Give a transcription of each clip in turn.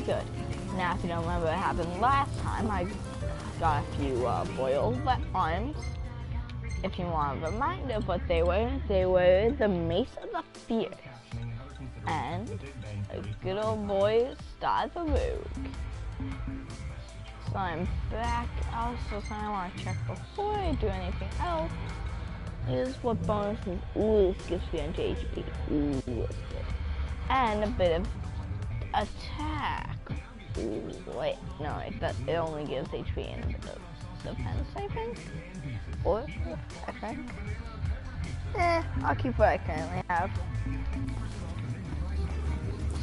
good. Now, if you don't remember what happened last time, I got a few boiled arms. If you want a reminder of what they were the Mace of the Fierce. And a good old boy, Star the Rogue. So I'm back. Also, something I want to check before I do anything else is what bonuses. Ooh, this gives me into HP. Ooh, that's good. And a bit of attack. Ooh, wait, no, it only gives HP and a bit of defense, I think. Or, I think. I'll keep what I currently have.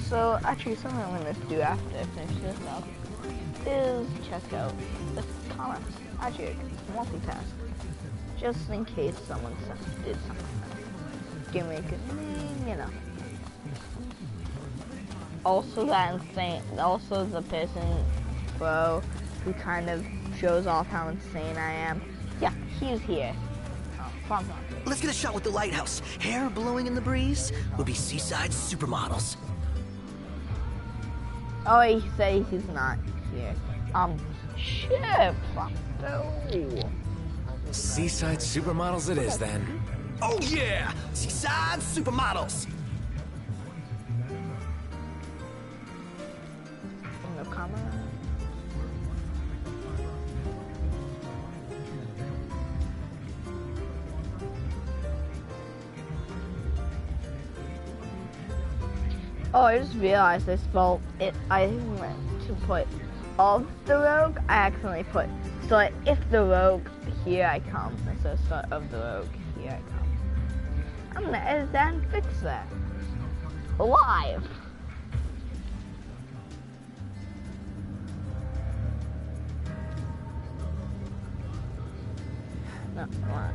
So, actually, something I'm going to do after I finish this up is check out the comments. Actually, I can multitask. Just in case someone did something. Give me a good name, you know. Also the person, bro, who kind of shows off how insane I am. Yeah, he's here. Let's get a shot with the lighthouse. Hair blowing in the breeze would be seaside supermodels. Oh, he said he's not here. Shit, no. Seaside supermodels it is then. Oh yeah, seaside supermodels. No comment. Oh, I just realized I spelled it. I meant to put of the rogue. I accidentally put so if the rogue, here I come. So start of the rogue, here I come. I'm gonna edit that and fix that. Live. No, come on.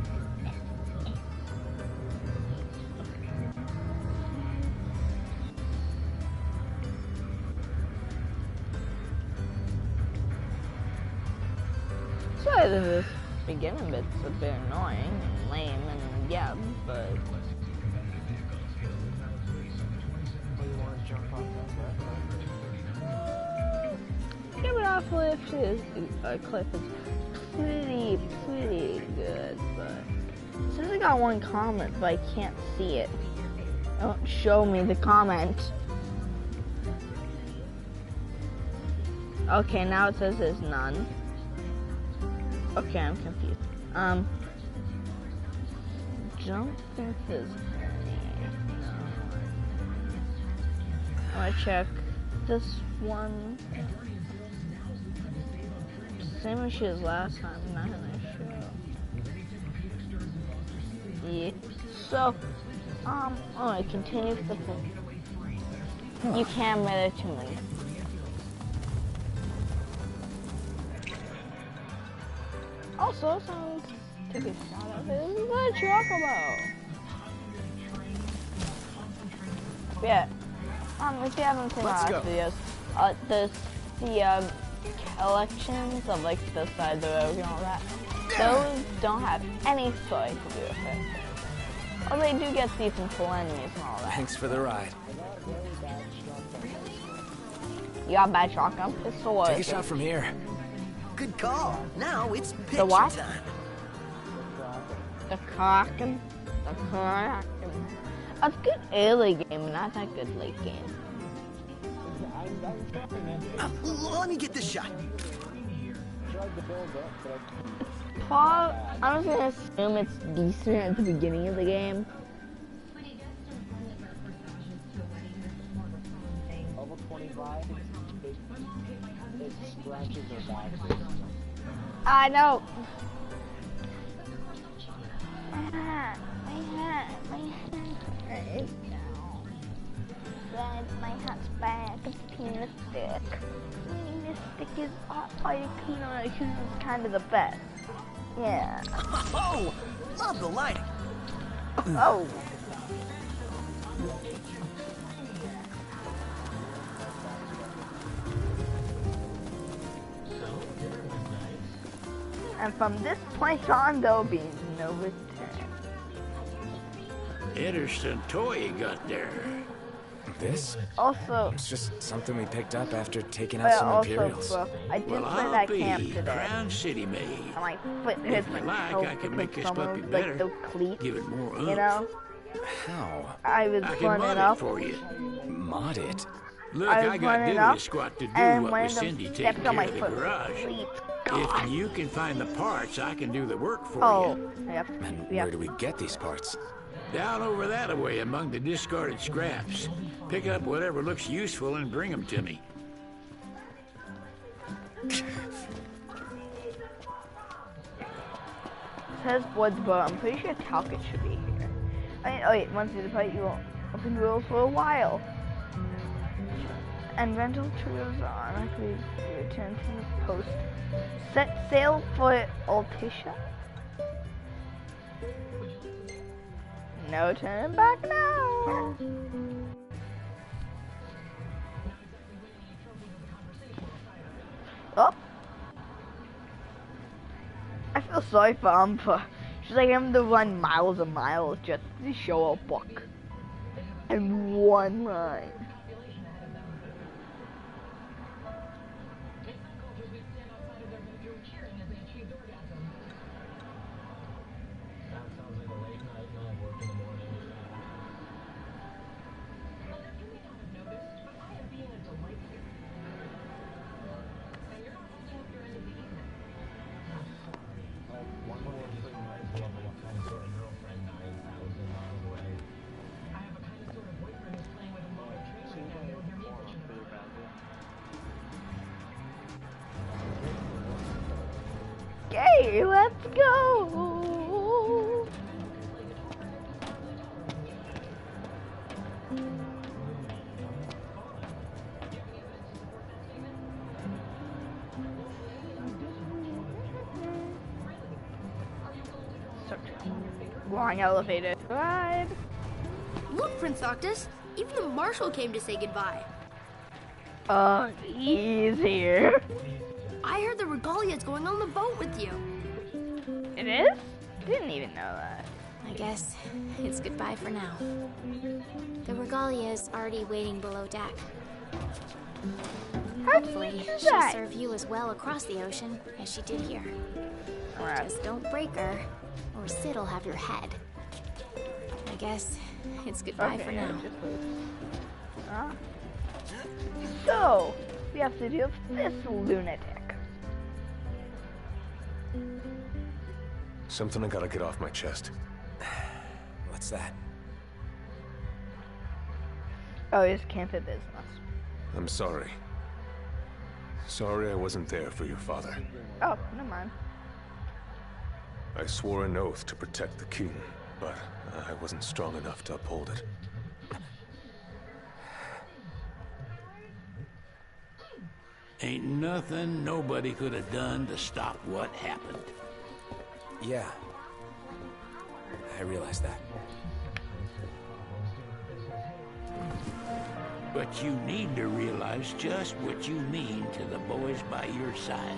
Sorry that this beginning bit's a bit annoying and lame and yeah, but... Giving off cliff is pretty good, but it says I got one comment, but I can't see it. Don't show me the comment. Okay, now it says there's none. Okay, I'm confused. Don't think there's any. No. I wanna check this one. Same as she was last time, not in a show. Yeah. So, oh, it continues the thing. You can't matter to me. Also, someone took a shot of it. What a chocobo! Yeah. If you haven't seen our last videos, the collections of like the side of the road and all that, those don't have any story to do with it. Well, they do get decent cool enemies and all that. Thanks for the ride. You got a bad shotgun pistol? Take a shot from here. Good call. Now it's picture the what? time. The Kraken. The Kraken. That's a good early game, not that good late game. Let me get this shot. I'm just gonna assume it's decent at the beginning of the game. Level 25, it scratches their back. I know. My hat's back. It's penis stick. Penis stick is kind of the best. Yeah. Oh, love the lighting. Oh. And from this point on, there'll be no return. Interesting toy you got there. This? Also, It's just something we picked up after taking out some Imperials. bro, I did Well, play I'll that be camp today. Crown City made. And my foot If hurts you like like, hell I can make because this someone puppy was better. like those cleats, Give it more oomph. you know? How? I was I can running mod up. it for you. Mod it? Look, I was I got running diddly up squat to do and what one with of them Cindy taking stepped on care my of the foot. garage. Please, If God. you can find the parts, I can do the work for Oh, you. yep. And Yep. where do we get these parts? Down over that way among the discarded scraps. Pick up whatever looks useful and bring them to me. Says Woods, but I'm pretty sure Talcott should be here. Oh wait, once you depart, you won't open wheels for a while. And rental trios are automatically returned to the post. Set sail for Altissia. No turning back now. Oh. I feel sorry for Umpa. She's like having to run miles and miles just to show a book. And one line. Okay, let's go. Long elevator ride. Look, Prince Octus, even the marshal came to say goodbye. He's here. I heard the regalia's going on the boat with you. It is? Didn't even know that. I guess it's goodbye for now. The regalia is already waiting below deck. How did Hopefully, you do she'll that? serve you as well across the ocean as she did here. Alright. Just don't break her, or Sid'll have your head. I guess it's goodbye for now. So, we have to deal with this lunatic. Something I gotta get off my chest. What's that? Oh, he's camping business. I'm sorry. Sorry I wasn't there for your father. Oh, never mind. I swore an oath to protect the king, but I wasn't strong enough to uphold it. Ain't nothing nobody could have done to stop what happened. Yeah. I realize that. But you need to realize just what you mean to the boys by your side.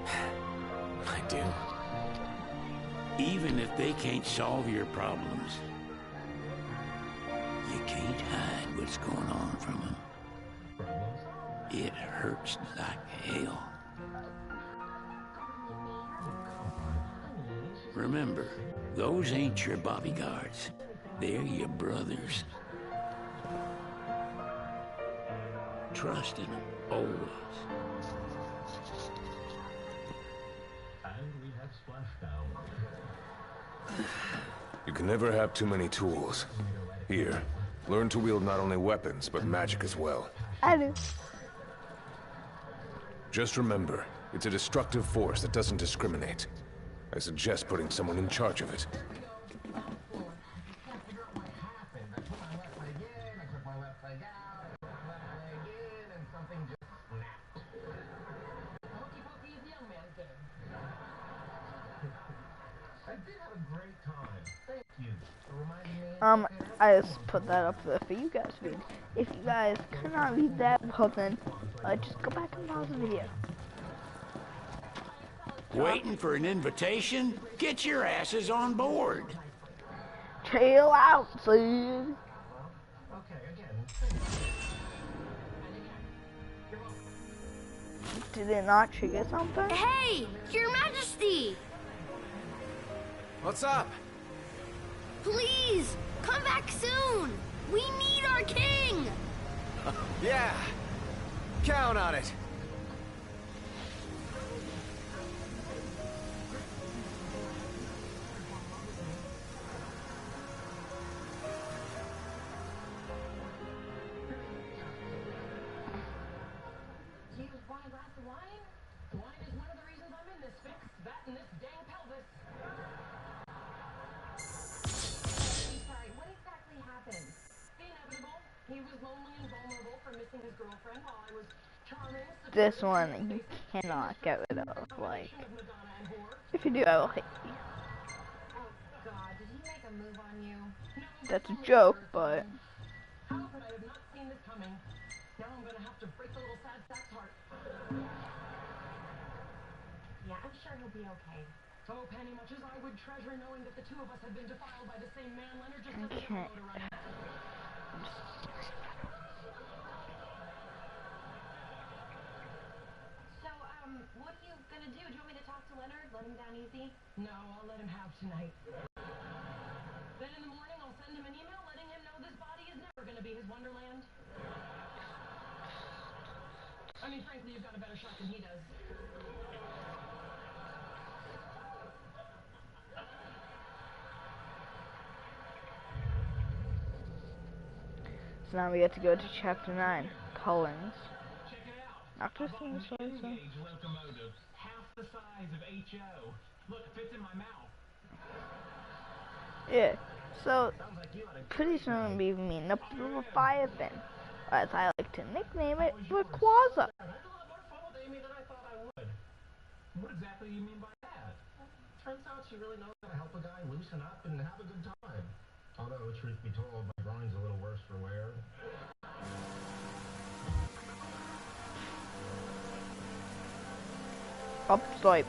I do. Even if they can't solve your problems, you can't hide what's going on from them. It hurts like hell. Remember, those ain't your bodyguards. They're your brothers. Trust in them, always. You can never have too many tools. Here, learn to wield not only weapons, but magic as well. I do. Just remember, it's a destructive force that doesn't discriminate. I suggest putting someone in charge of it. I just put that up there for you guys to read. If you guys cannot read that, well then, just go back and pause the video. Waiting for an invitation? Get your asses on board. Trail out, son. Did it not trigger something? Hey, Your Majesty! What's up? Please, come back soon! We need our king! Yeah, count on it. This one you cannot get rid of. Like, if you do, I will hit you. That's a joke, but. Yeah, I'm sure he'll be okay. So, Penny, much as I would treasure knowing that the two of us have been defiled by the same man, Leonard just doesn't have a load around. So, what are you gonna do? Do you want me to talk to Leonard? Let him down easy? No, I'll let him have tonight. Then in the morning, I'll send him an email letting him know this body is never gonna be his wonderland. I mean, frankly, you've got a better shot than he does. So now we get to go to chapter 9, Collins. Check it out. After seeing this Engage locomotive, half the size of HO. Look, it fits in my mouth. Yeah, so pretty soon we'll be meeting up with Leviathan, or as I like to nickname it, Rayquaza. I had a lot more fun with Amy than I thought I would. What exactly do you mean by that? Turns out she really knows how to help a guy loosen up and have a good time. Although, truth be told, my groin's a little worse for wear. Upswipe.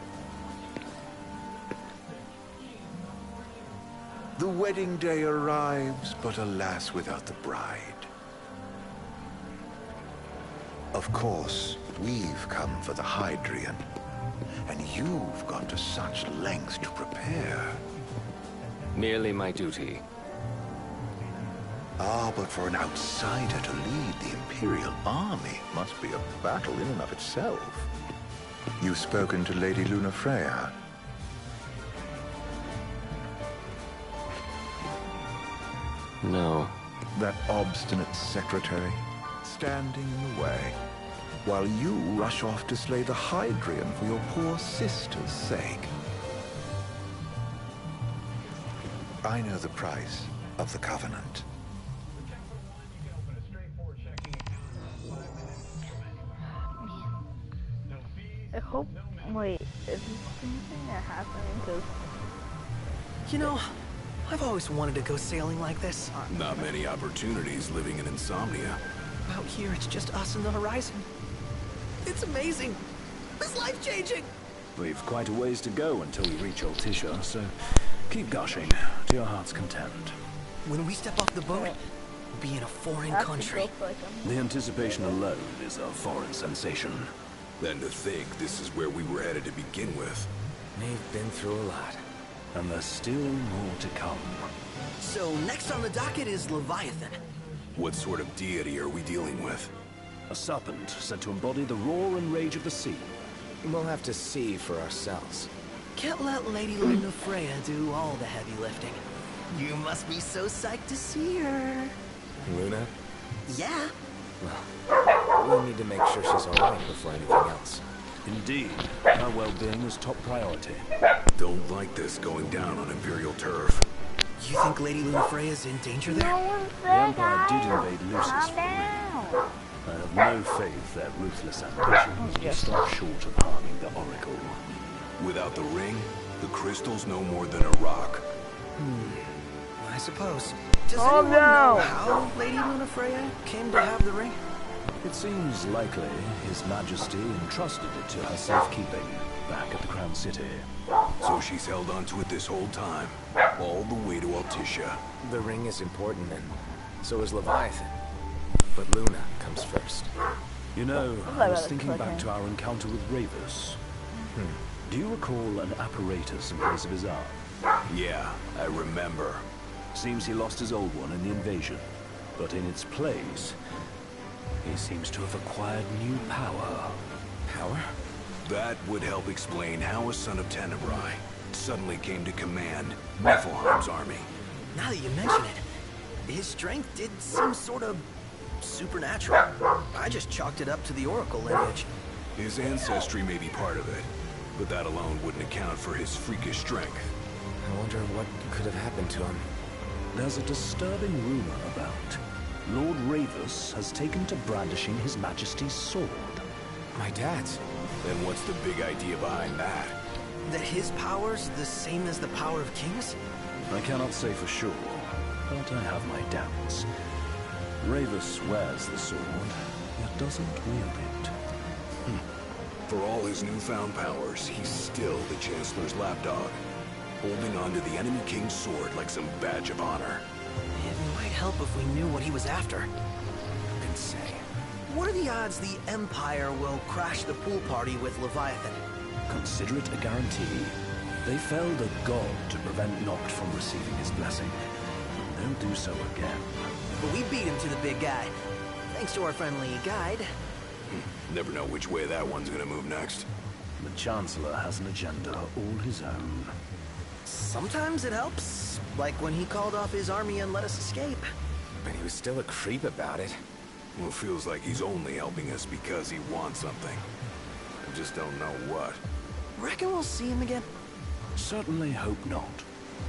The wedding day arrives, but alas, without the bride. Of course, we've come for the Hydrian, and you've gone to such lengths to prepare. Merely my duty. Ah, but for an outsider to lead the Imperial army must be a battle in and of itself. You've spoken to Lady Lunafreya. No. That obstinate secretary, standing in the way, while you rush off to slay the Hydrian for your poor sister's sake. I know the price of the Covenant. I hope, wait, is this anything that happened? Because, You know, I've always wanted to go sailing like this. Not many opportunities living in Insomnia. Out here, it's just us and the horizon. It's amazing. It's life-changing. We've quite a ways to go until we reach Altissia, so keep gushing to your heart's content. When we step off the boat, we'll be in a foreign country. The anticipation alone is a foreign sensation. Then to think this is where we were headed to begin with. We've been through a lot. And there's still more to come. So next on the docket is Leviathan. What sort of deity are we dealing with? A serpent said to embody the roar and rage of the sea. We'll have to see for ourselves. Can't let Lady Lunafreya do all the heavy lifting. You must be so psyched to see her. Luna? Yeah. Well, we need to make sure she's alright before anything else. Indeed, our well-being is top priority. Don't like this going down on Imperial turf. You think Lady Lunafreya's in danger there? The Empire did invade Lucis for real. I have no faith their ruthless ambitions will stop short of harming the Oracle. Without the ring, the crystal's no more than a rock. I suppose. Does anyone know how Lady Lunafreya came to have the ring? It seems likely His Majesty entrusted it to her safekeeping back at the Crown City. So she's held onto it this whole time, all the way to Altissia. The ring is important, and so is Leviathan. But Luna comes first. You know, I was thinking back to our encounter with Ravus. Do you recall an apparatus in place of his arm? Yeah, I remember. Seems he lost his old one in the invasion. But in its place, he seems to have acquired new power. Power? That would help explain how a son of Tenebrae suddenly came to command Niflheim's army. Now that you mention it, his strength did seem sort of supernatural. I just chalked it up to the Oracle lineage. His ancestry may be part of it, but that alone wouldn't account for his freakish strength. I wonder what could have happened to him. There's a disturbing rumor about Lord Ravus has taken to brandishing His Majesty's sword. My dad's. Then what's the big idea behind that? That his power's the same as the power of kings? I cannot say for sure, but I have my doubts. Ravus wears the sword, yet doesn't wield it. For all his newfound powers, he's still the Chancellor's lapdog, holding on to the enemy king's sword like some badge of honor. It might help if we knew what he was after. Who can say? What are the odds the Empire will crash the pool party with Leviathan? Consider it a guarantee. They felled a god to prevent Noct from receiving his blessing. They'll do so again. But we beat him to the big guy, thanks to our friendly guide. Never know which way that one's gonna move next. The Chancellor has an agenda all his own. Sometimes it helps, like when he called off his army and let us escape. But he was still a creep about it. Well, it feels like he's only helping us because he wants something. I just don't know what. Reckon we'll see him again? Certainly hope not.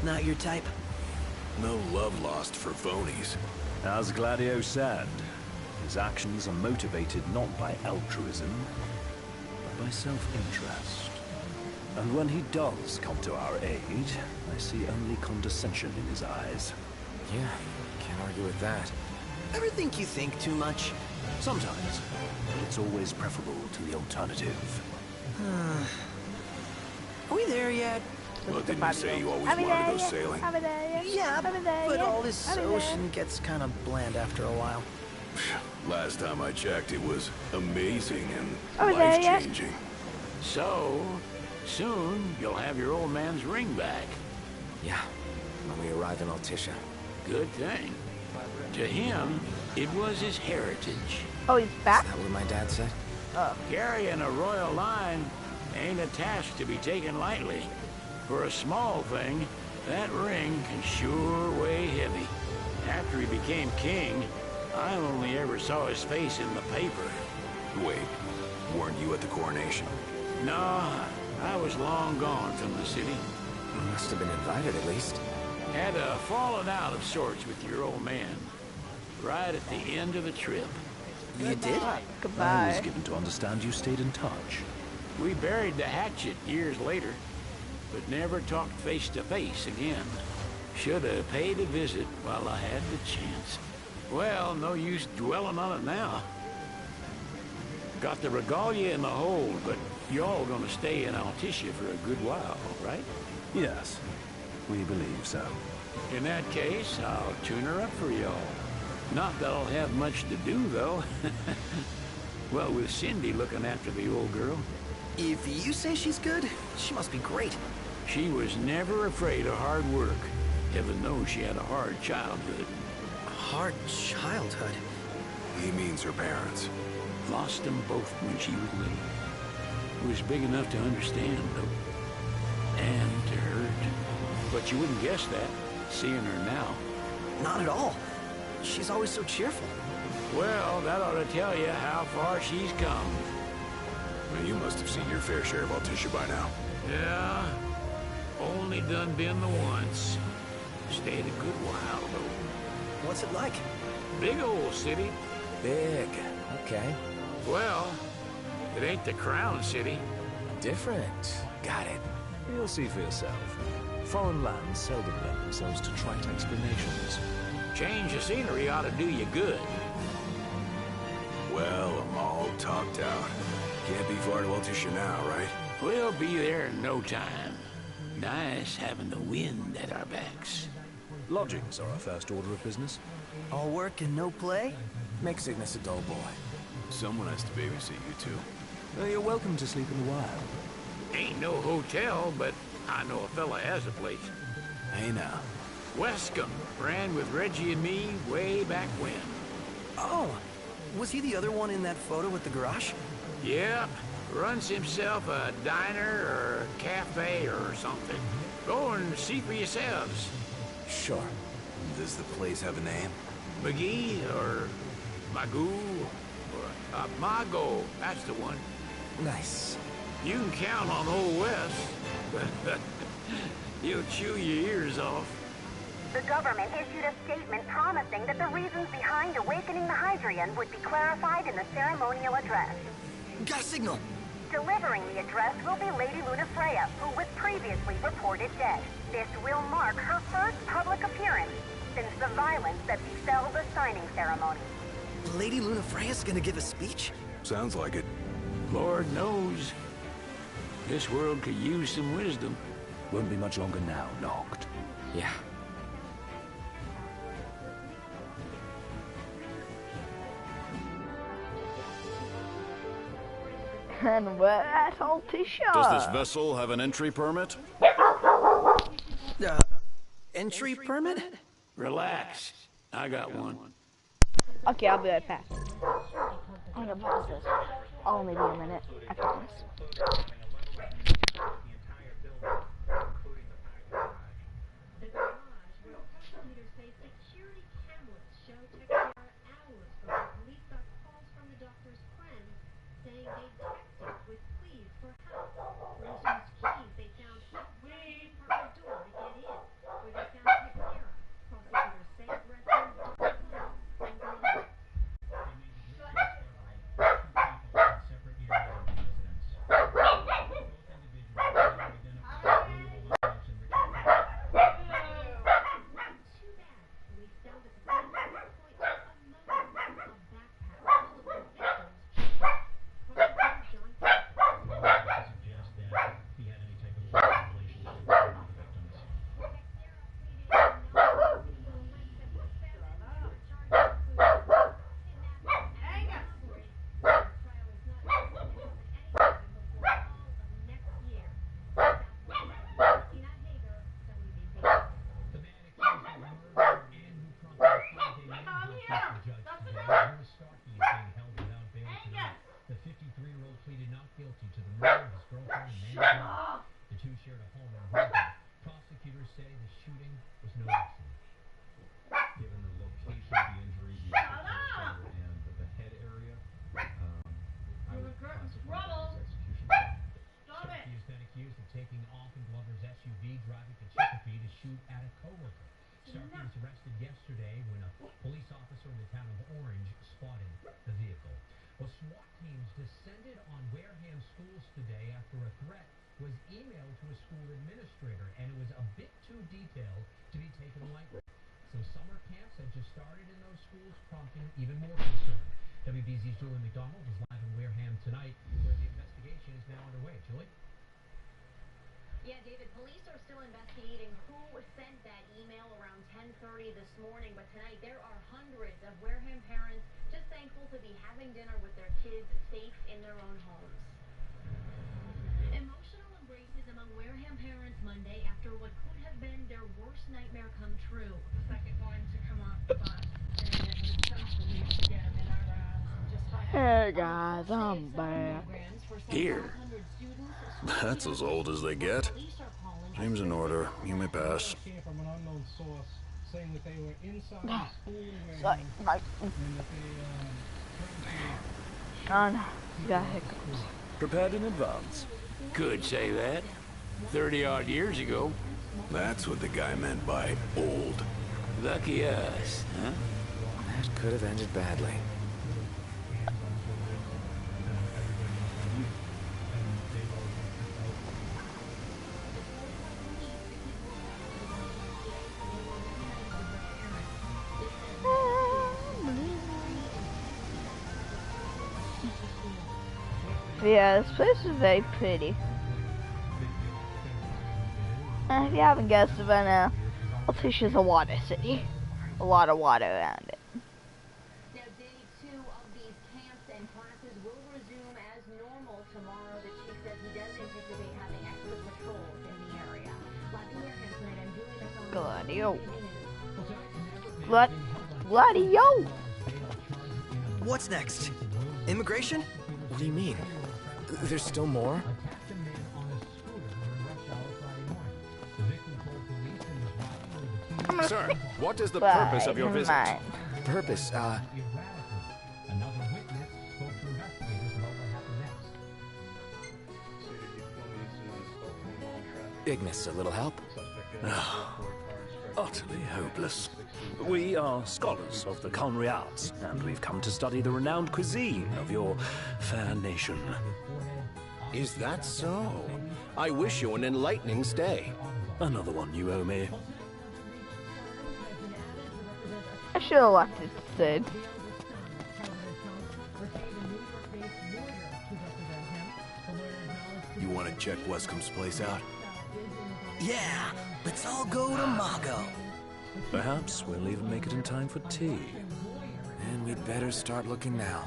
Not your type? No love lost for phonies. As Gladio said, his actions are motivated not by altruism, but by self-interest. And when he does come to our aid, I see only condescension in his eyes. Yeah, can't argue with that. Ever think you think too much? Sometimes, but it's always preferable to the alternative. Are we there yet? Well, didn't you say you always wanted to go sailing? Yeah, but all this ocean gets kind of bland after a while. Last time I checked, it was amazing and life-changing. So, soon you'll have your old man's ring back. Yeah, when we arrive in Altissia. Good thing. To him, it was his heritage. Oh, he's back? Is that what my dad said? Oh. Carrying a royal line ain't a task to be taken lightly. For a small thing, that ring can sure weigh heavy. After he became king, I only ever saw his face in the paper. Wait, weren't you at the coronation? No, I was long gone from the city. You must have been invited at least. Had a falling out of sorts with your old man. Right at the end of the trip. You did? I Goodbye. was given to understand you stayed in touch. We buried the hatchet years later, but never talked face to face again. Should have paid a visit while I had the chance. Well, no use dwelling on it now. Got the regalia in the hold, but y'all gonna stay in Altissia for a good while, right? Yes, we believe so. In that case, I'll tune her up for y'all. Not that I'll have much to do, though. Well, with Cindy looking after the old girl. If you say she's good, she must be great. She was never afraid of hard work. Heaven knows she had a hard childhood. A hard childhood? He means her parents. Lost them both when she was little. Was big enough to understand, though. And to hurt. But you wouldn't guess that, seeing her now. Not at all. She's always so cheerful. Well, that ought to tell you how far she's come. Well, you must have seen your fair share of Altissia by now. Yeah, only done been the once. Stayed a good while, though. What's it like? Big old city. Big. Okay. Well, it ain't the crown city. Different. Got it. You'll see for yourself. Foreign lands seldom lend themselves to trite explanations. Change of scenery ought to do you good. Well, I'm all talked out. Can't be far to Altissia now, right? We'll be there in no time. Nice having the wind at our backs. Lodgings are our first order of business. All work and no play? Make Cygnus a dull boy. Someone has to babysit you two. Well, you're welcome to sleep in the wild. Ain't no hotel, but I know a fella has a place. Hey now. Wescombe ran with Reggie and me way back when. Oh, was he the other one in that photo with the garage? Yeah, runs himself a diner or a cafe or something. Go and see for yourselves. Sure. Does the place have a name? McGee or Magoo or Mago, that's the one. Nice. You can count on Old West, but he'll chew your ears off. The government issued a statement promising that the reasons behind awakening the Hydrian would be clarified in the ceremonial address. Got a signal! Delivering the address will be Lady Lunafreya, who was previously reported dead. This will mark her first public appearance since the violence that befell the signing ceremony. Lady Lunafreya's gonna give a speech? Sounds like it. Lord knows. This world could use some wisdom. Won't be much longer now, Noct. Yeah. And we're at Altissia. Does this vessel have an entry permit? Entry permit? Relax. I got one. Okay, I'll be right back. I'm gonna pause this. I'll only be a minute, I promise. Yeah, David, police are still investigating who sent that email around 10:30 this morning, but tonight there are hundreds of Wareham parents just thankful to be having dinner with their kids safe in their own homes. Emotional embraces among Wareham parents Monday after what could have been their worst nightmare come true. Second one to come off the bus, and it was such relief to get him in our arms and just talk. Hey guys, I'm back. Here. That's as old as they get. Seems in order. You may pass. Sorry, my... John, you got hiccups. Prepared in advance. Could say that. 30-odd years ago. That's what the guy meant by old. Lucky us, huh? That could have ended badly. Yeah, this place is very pretty. And if you haven't guessed it by now, Altissia's a water city. A lot of water around it. Now, day 2 of these camps and normal tomorrow. The chief says he doesn't anticipate having extra patrols in the area. Gladio. Gladio. What's next? Immigration? What do you mean? There's still more? Sir, what is the purpose of your visit? Purpose, Ignis, a little help? Utterly hopeless. We are scholars of the culinary arts, and we've come to study the renowned cuisine of your fair nation. Is that so? I wish you an enlightening stay. Another one you owe me. I should have left it to Sid. You want to check Westcomb's place out? Yeah, let's all go to Mago. Perhaps we'll even make it in time for tea. And we'd better start looking now.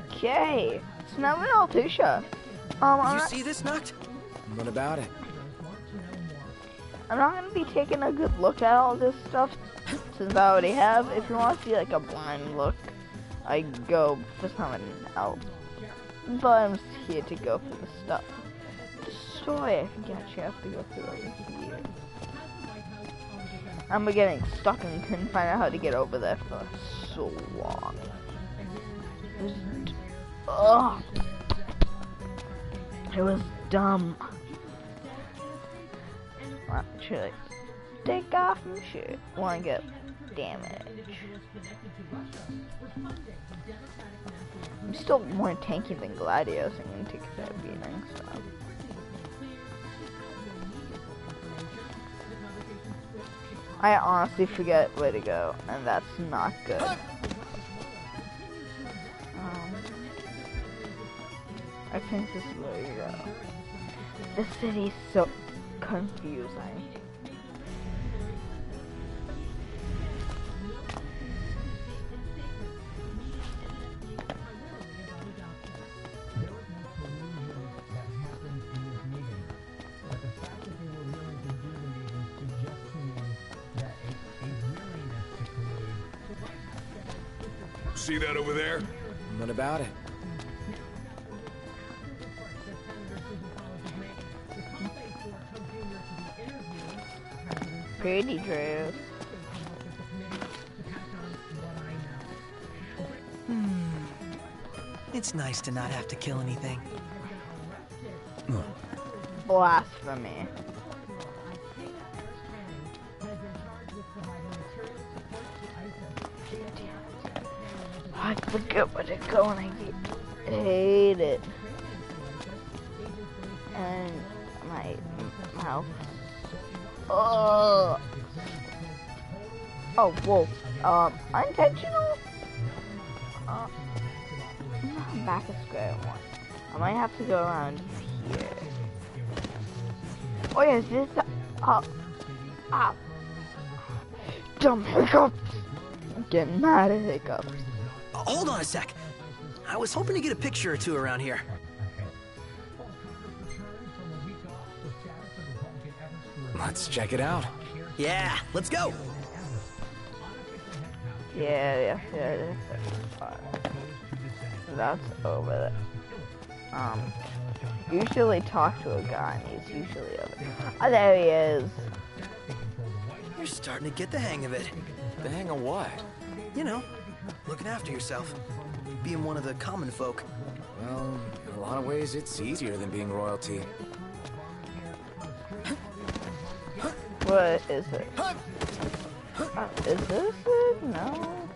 Okay, it's now in Altissia. You see this, Noct? What about it? I'm not going to be taking a good look at all this stuff since I already have. If you want to see like a blind look, I go for someone else. But I'm just here to go for the stuff. Destroy, I think I actually have to go through over here. I'm getting stuck and couldn't find out how to get over there for so long. Ugh. It was dumb. Actually, take off my shirt. Want to get damage. I'm still more tanky than Gladios. I'm gonna take that beating. So. I honestly forget where to go, and that's not good. I think this is where you go. The city's so confusing. See that over there? What about it? Pretty dress. It's nice to not have to kill anything. Blasphemy. I forget where to go and I hate it. And my mouth. Oh, whoa. Unintentional? Back to square one. I might have to go around here. Oh yeah, is this the... Dumb hiccups. I'm getting mad at hiccups. Hold on a sec. I was hoping to get a picture or two around here. Let's check it out. Yeah, let's go. Yeah. That's over there. Usually talk to a guy and he's usually over there. Oh, there he is. You're starting to get the hang of it. The hang of what? You know, looking after yourself. Being one of the common folk. Well, in a lot of ways, it's easier than being royalty. What is it? Is this it? No.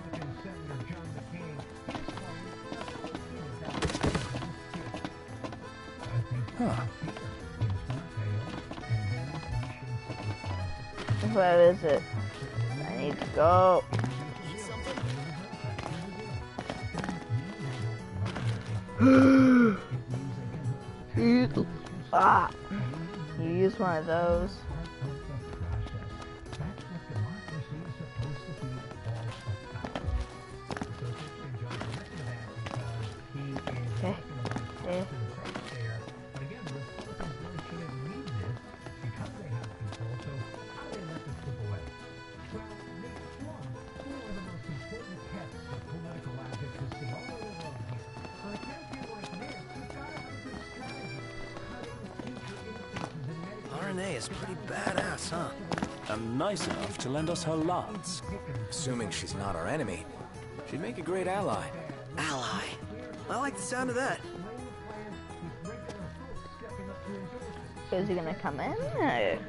Huh. Where is it? I need to go. You use one of those. Renee is pretty badass, huh? And nice enough to lend us her lance. Assuming she's not our enemy, she'd make a great ally. Ally. I like the sound of that. Is he gonna come in? No.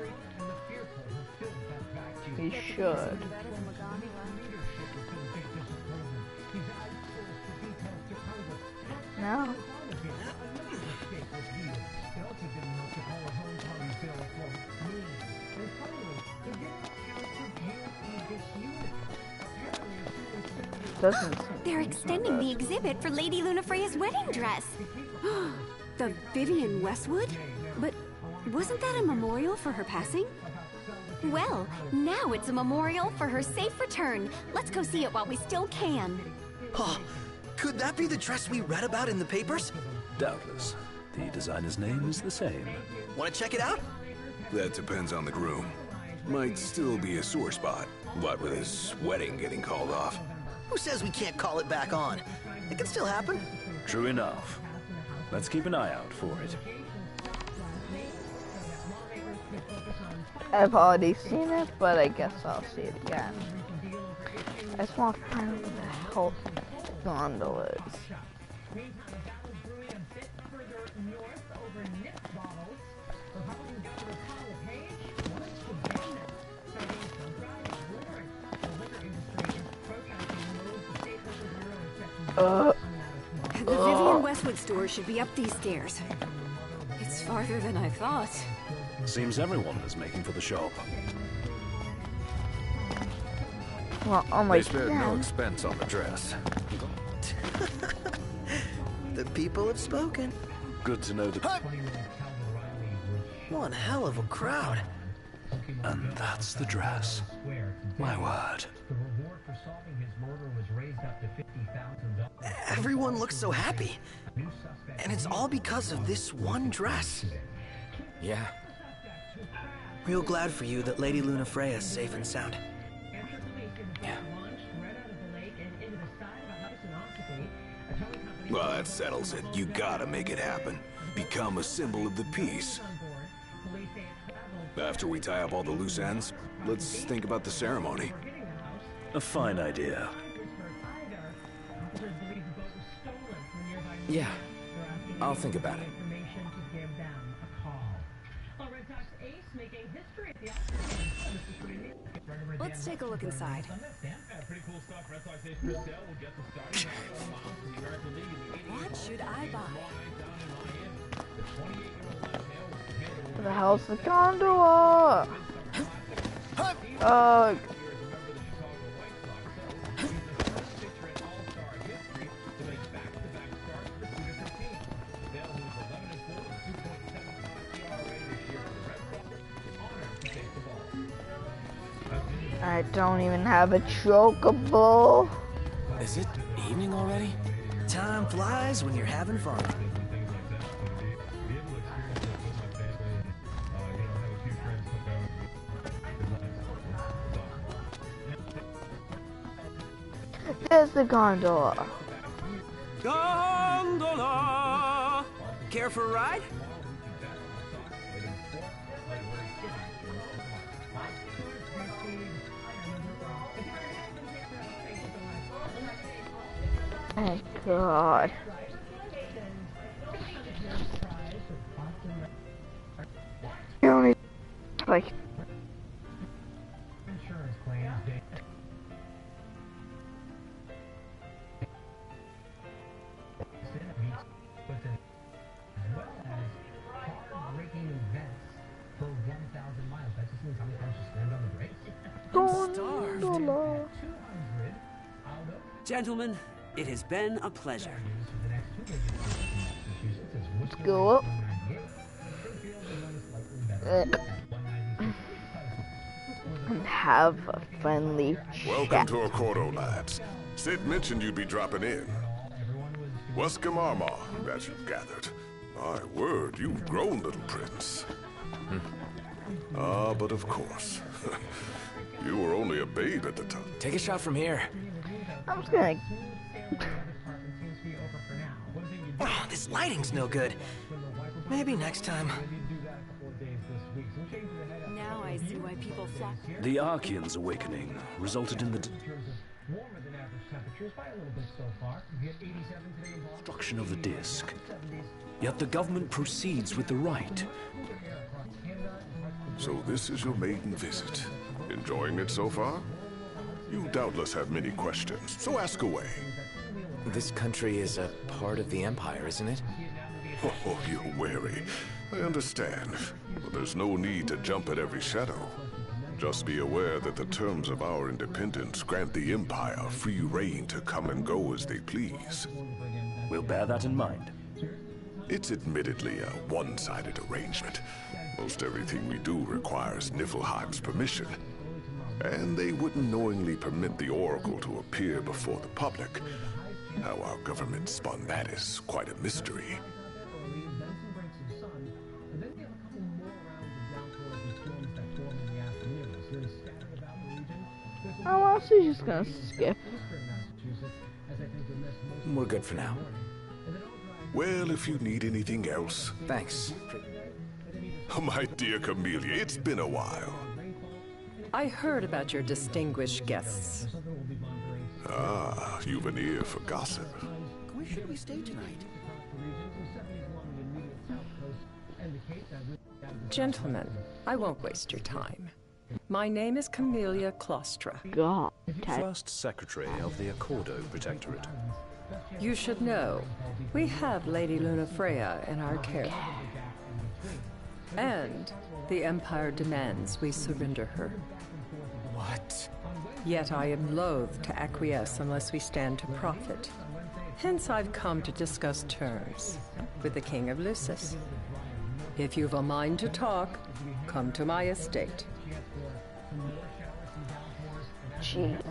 He should. No. They're extending the exhibit for Lady Lunafreya's wedding dress. The Vivian Westwood? But wasn't that a memorial for her passing? Well, now it's a memorial for her safe return. Let's go see it while we still can. Oh, could that be the dress we read about in the papers? Doubtless. The designer's name is the same. Want to check it out? That depends on the groom. Might still be a sore spot. What with his wedding getting called off? Who says we can't call it back on? It can still happen. True enough. Let's keep an eye out for it. I've already seen it, but I guess I'll see it again. I just want to find where the hell gondola is. The Vivian Westwood store should be up these stairs. It's farther than I thought. Seems everyone is making for the shop. Well, oh my They spared no expense on the dress. The people have spoken. Good to know that. One hell of a crowd. And that's the dress. My word. Everyone looks so happy. And it's all because of this one dress. Yeah. Real glad for you that Lady Lunafreya is safe and sound. Yeah. Well, that settles it. You gotta make it happen. Become a symbol of the peace. After we tie up all the loose ends, let's think about the ceremony. A fine idea. Yeah. I'll think about it. Let's take a look inside. What should I buy? Where the hell's the gondola? I don't even have a chocobo. Is it evening already? Time flies when you're having fun. There's the gondola. Gondola! Care for a ride? Thank God. You only like Insurance claims. Gentlemen, it has been a pleasure. Let's go up. And have a friendly Welcome chat. to Accordo, lads. Sid mentioned you'd be dropping in. Wescamarma, as you've gathered. My word, you've grown, little prince. Ah, but of course. You were only a babe at the time. Take a shot from here. I'm just gonna... Oh, this lighting's no good. Maybe next time. people flock. The Archean's awakening resulted in the Warmer than average temperatures by a little bit so far. We hit 87 today in Boston. destruction of the disk. Yet the government proceeds with the rite. So this is your maiden visit. Enjoying it so far? You doubtless have many questions, so ask away. This country is a part of the Empire, isn't it? Oh, you're wary. I understand. But there's no need to jump at every shadow. Just be aware that the terms of our independence grant the Empire free reign to come and go as they please. We'll bear that in mind. It's admittedly a one-sided arrangement. Most everything we do requires Niflheim's permission. And they wouldn't knowingly permit the Oracle to appear before the public. How our government spun that is quite a mystery. I'm also just gonna skip. We're good for now. Well, if you need anything else... Thanks. Oh, my dear Camellia, it's been a while. I heard about your distinguished guests. Ah, you've an ear for gossip. Where should we stay tonight? Gentlemen, I won't waste your time. My name is Camellia Claustra. God. First Secretary of the Accordo Protectorate. You should know, we have Lady Lunafreya in our care. And the Empire demands we surrender her. What? Yet I am loath to acquiesce unless we stand to profit. Hence I've come to discuss terms with the King of Lucis. If you've a mind to talk, come to my estate. Jesus.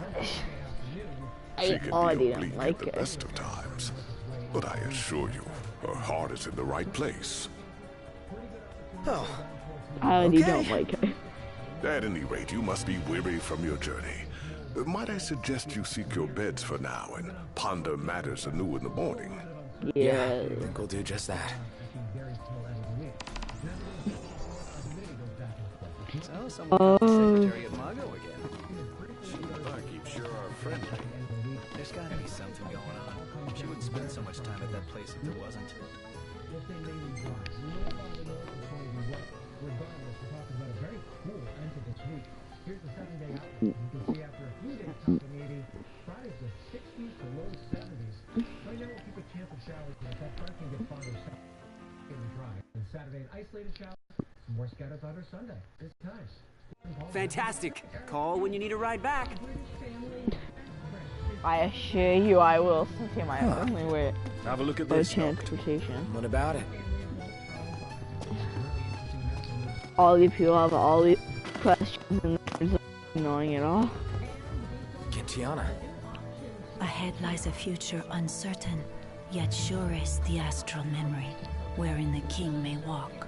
She I can already be don't oblique like at the it. best of times. But I assure you, her heart is in the right place. Oh. I already don't like it. At any rate, you must be weary from your journey. Might I suggest you seek your beds for now and ponder matters anew in the morning? Yeah. I think we'll do just that. So, someone got the Secretary of Mago again. Barkeep's sure are friendly. There's gotta be something going on. She wouldn't spend so much time at that place if there wasn't. Here's the 7-day outlook. You can see after a few days top in 80, Friday's the 60s to low 70s. Right now we'll keep a chance of showers, but that front can get fog or in the dry. And Saturday, an isolated shower, some more scattered thunder Sunday. It's times. Fantastic. Call when you need a ride back. I assure you I will, since you're my only way. Have a look at No this. transportation. What about it? All the people have all these questions and there's knowing it all. Gentiana. Ahead lies a future uncertain, yet sure is the astral memory, wherein the king may walk.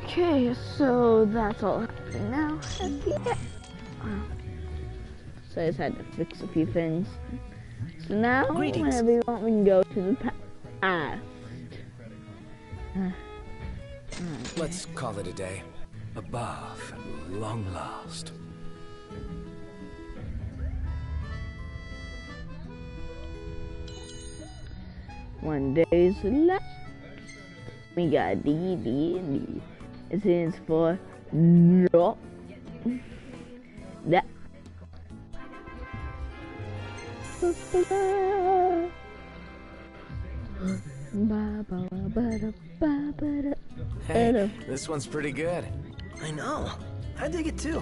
Okay, so that's all happening now. So I just had to fix a few things. So now, whenever you want, we can go to the past. Let's call it a day. A bath at long last. One day's left. We got D, D, and D. It stands for no. That. Hey, this one's pretty good. I know. I dig it too.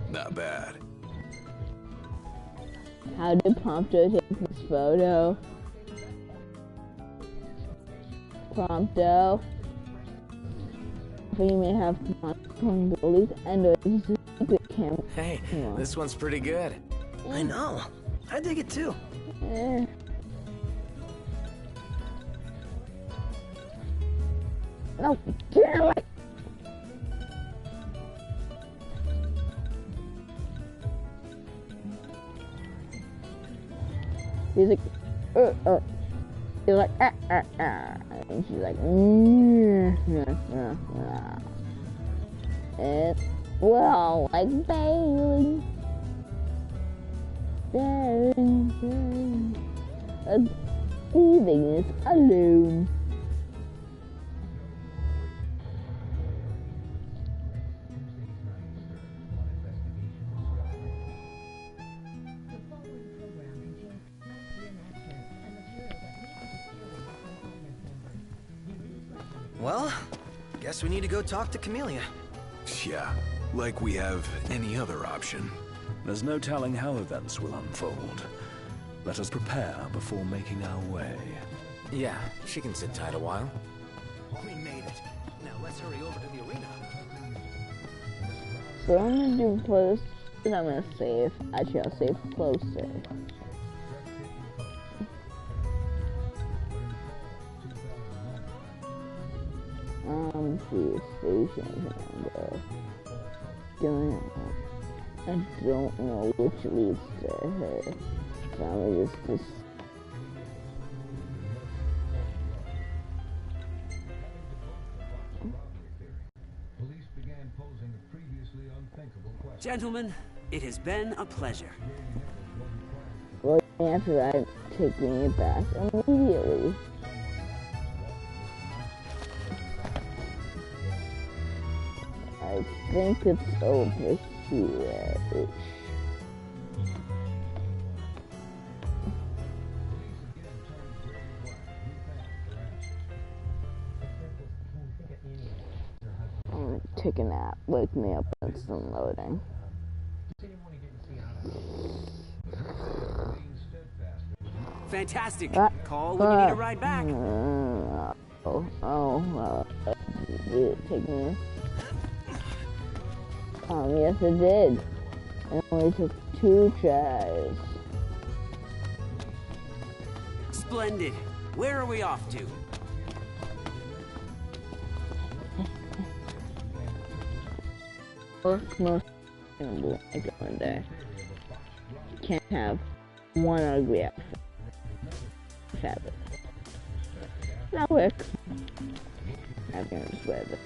Not bad. How did Prompto take this photo? Prompto. We may have from bullies and a secret camp. Hey, this one's pretty good. I know. I dig it too. No, damn it! He's like, he's like, and she's like, and we're all like bailing, leaving us alone. Well, guess we need to go talk to Camellia. Yeah, like we have any other option. There's no telling how events will unfold. Let us prepare before making our way. Yeah, she can sit tight a while. We made it. Now let's hurry over to the arena. So I'm gonna do first, and I'm gonna save. Actually, I'll save closer. To the station and I don't know which leads to her. So I'm just Gentlemen, it has been a pleasure. Well, after that, taking it back immediately. I think it's over here. I'm taking that. Wake me up when it's done loading. Fantastic. Call when you need a ride back. Did it take me? Yes it did. It only took 2 tries. Splendid. Where are we off to? Most people I go in there. You can't have one ugly outfit. Fabric. That works. I'm gonna just wear this.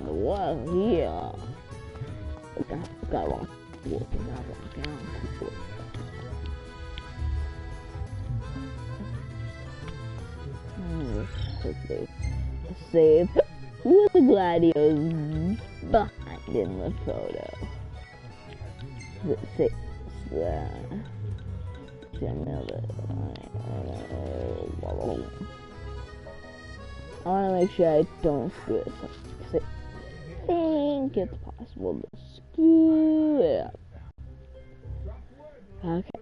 Well, yeah. Got one. Save with the gladiators behind in the photo. I want to make sure I don't screw this up. I think it's possible to screw it up. Okay.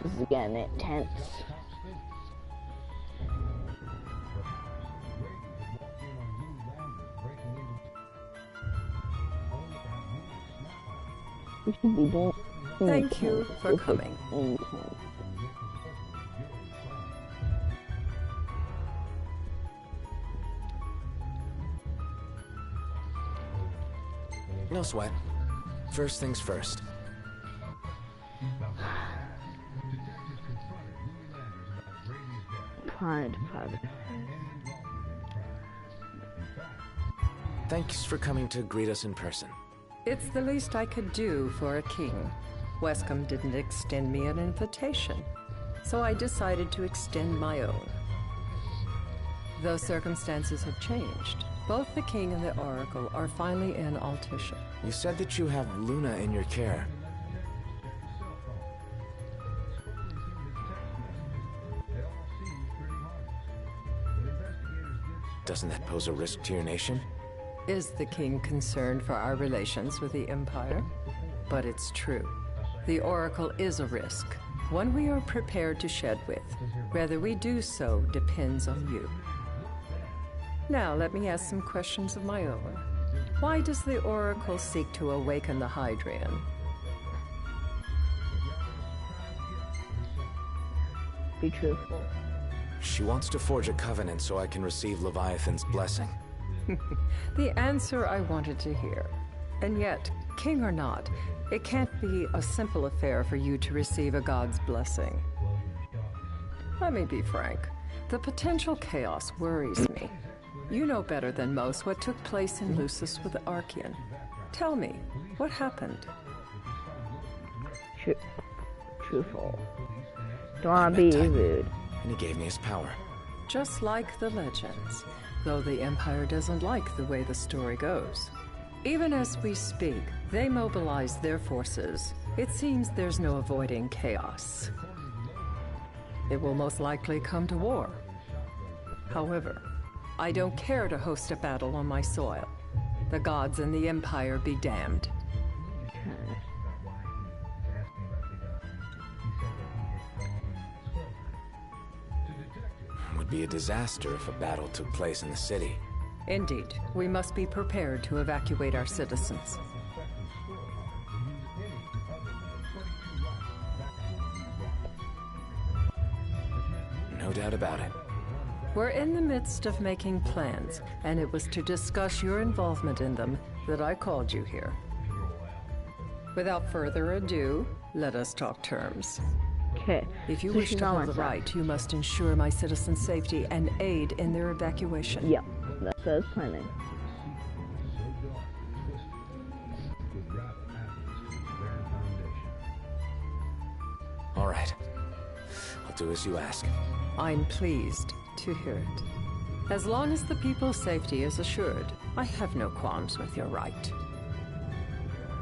This is getting intense. We should be doing. Thank you for coming. No sweat. First things first. Thanks for coming to greet us in person. It's the least I could do for a king. Wescombe didn't extend me an invitation, so I decided to extend my own. Though circumstances have changed, Both the king and the oracle are finally in Altissia. You said that you have Luna in your care. Doesn't that pose a risk to your nation? Is the king concerned for our relations with the Empire? But it's true. The oracle is a risk, one we are prepared to shed with. Whether we do so depends on you. Now, let me ask some questions of my own. Why does the oracle seek to awaken the Hydrian? Be truthful. She wants to forge a covenant so I can receive Leviathan's blessing. The answer I wanted to hear. And yet, king or not, it can't be a simple affair for you to receive a god's blessing. Let me be frank. The potential chaos worries me. You know better than most what took place in Lucis with the Archean. Tell me, what happened? Truthful. Don't want to be rude. And he gave me his power. Just like the legends, though the Empire doesn't like the way the story goes. Even as we speak, they mobilize their forces. It seems there's no avoiding chaos. It will most likely come to war. However, I don't care to host a battle on my soil. The gods and the Empire be damned. It would be a disaster if a battle took place in the city. Indeed, we must be prepared to evacuate our citizens. No doubt about it. We're in the midst of making plans, and it was to discuss your involvement in them that I called you here. Without further ado, let us talk terms. Okay. If you wish to hold the right, you must ensure my citizens' safety and aid in their evacuation. Yep, that's what I was planning. All right. I'll do as you ask. I'm pleased to hear it. As long as the people's safety is assured, I have no qualms with your right.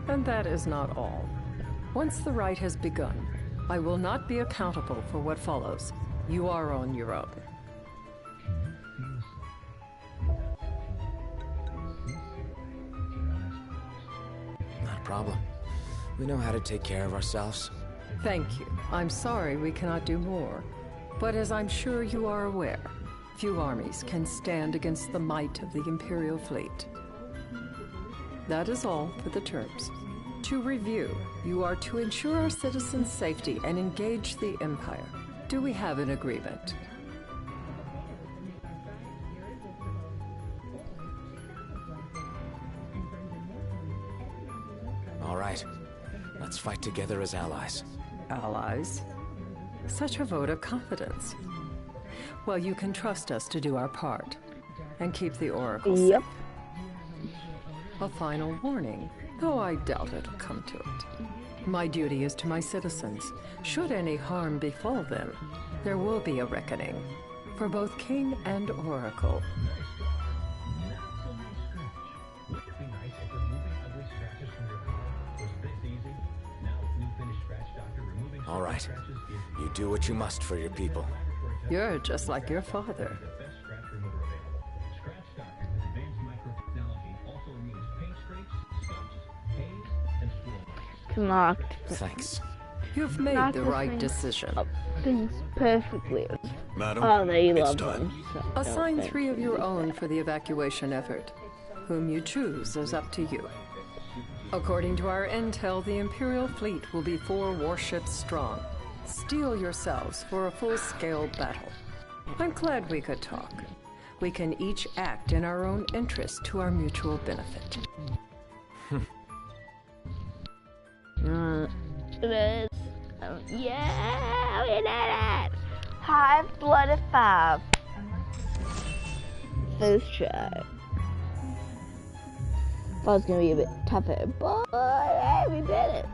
And that is not all. Once the rite has begun, I will not be accountable for what follows. You are on your own. Not a problem. We know how to take care of ourselves. Thank you. I'm sorry we cannot do more. But as I'm sure you are aware, few armies can stand against the might of the Imperial fleet. That is all for the terms. To review, you are to ensure our citizens' safety and engage the Empire. Do we have an agreement? All right. Let's fight together as allies. Allies? Such a vote of confidence. Well, you can trust us to do our part and keep the Oracle safe. A final warning, though I doubt it'll come to it. My duty is to my citizens. Should any harm befall them, there will be a reckoning for both King and Oracle. All right. You do what you must for your people. You're just like your father. Knocked. Thanks. You've made the right decision. Things perfectly. Madam, oh, they it's love time. them. So Assign 3 of your own for the evacuation effort. Whom you choose is up to you. According to our intel, the Imperial fleet will be 4 warships strong. Steel yourselves for a full-scale battle. I'm glad we could talk. We can each act in our own interest to our mutual benefit. It is. Yeah, we did it! High-blooded 5. First try. Thought it was gonna be a bit tougher, but hey, we did it.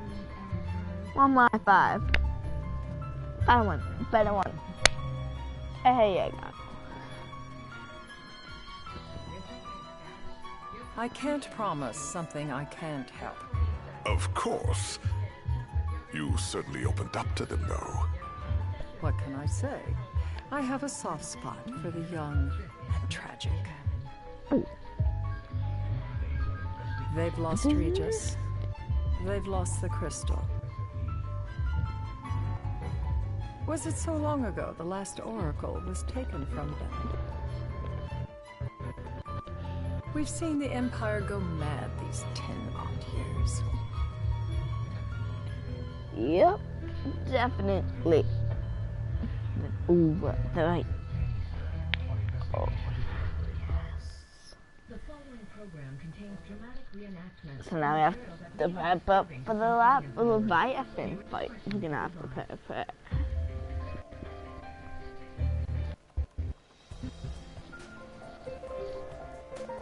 1 more 5. Better one. Hey, yeah, I can't promise something I can't help. Of course. You certainly opened up to them, though. What can I say? I have a soft spot for the young and tragic. They've lost Regis. They've lost the crystal. Was it so long ago the last oracle was taken from them? We've seen the Empire go mad these 10-odd years. Yep, definitely. Ooh, the right. Oh. The following program contains dramatic reenactments. So now we have to prep up for the Leviathan fight. We're gonna have to prep for it.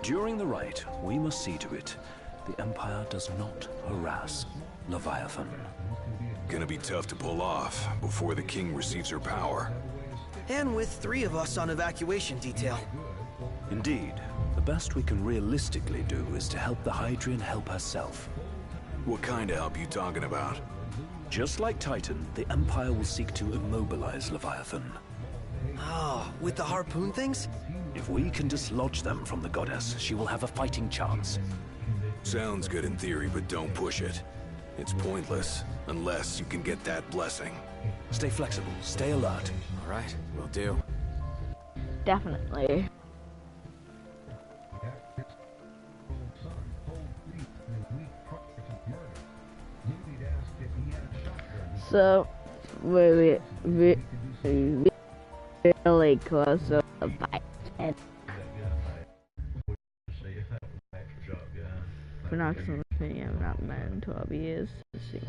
During the rite, we must see to it the Empire does not harass Leviathan. Gonna be tough to pull off before the king receives her power. And with 3 of us on evacuation detail. Indeed, the best we can realistically do is to help the Hydrian help herself. What kind of help you talking about? Just like Titan, the Empire will seek to immobilize Leviathan. Oh, with the harpoon things? If we can dislodge them from the goddess, she will have a fighting chance. Sounds good in theory, but don't push it. It's pointless, unless you can get that blessing. Stay flexible, stay alert. All right, will do. Definitely. So, we're really close to the fight. For not I've not met in 12 years.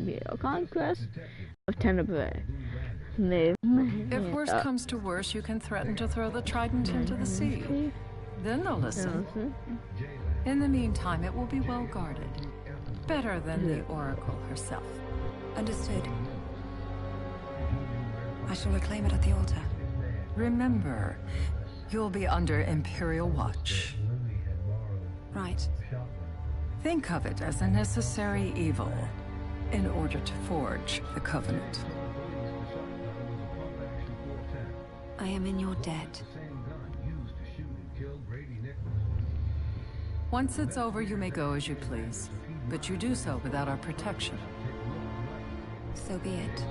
The conquest of Tenebrae. If worst comes to worst, you can threaten to throw the trident into the sea. Then they'll listen. In the meantime, it will be well guarded. Better than the Oracle herself. Understood. I shall reclaim it at the altar. Remember, you'll be under Imperial watch. Right. Think of it as a necessary evil in order to forge the Covenant. I am in your debt. Once it's over, you may go as you please, but you do so without our protection. So be it.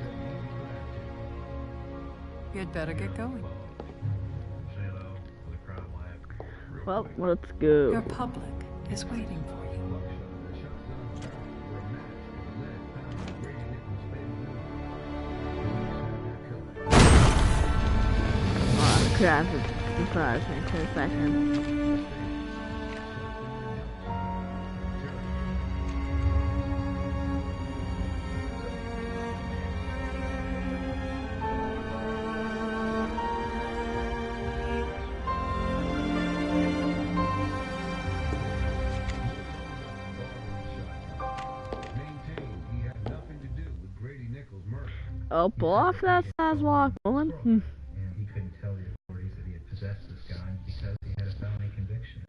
You'd better get going. Well, let's go. Your public is waiting for you. Oh crap, it surprised me for a second. Oh, pull off that sidewalk, woman. And he couldn't tell the authorities that he had possessed this gun because he had a felony conviction.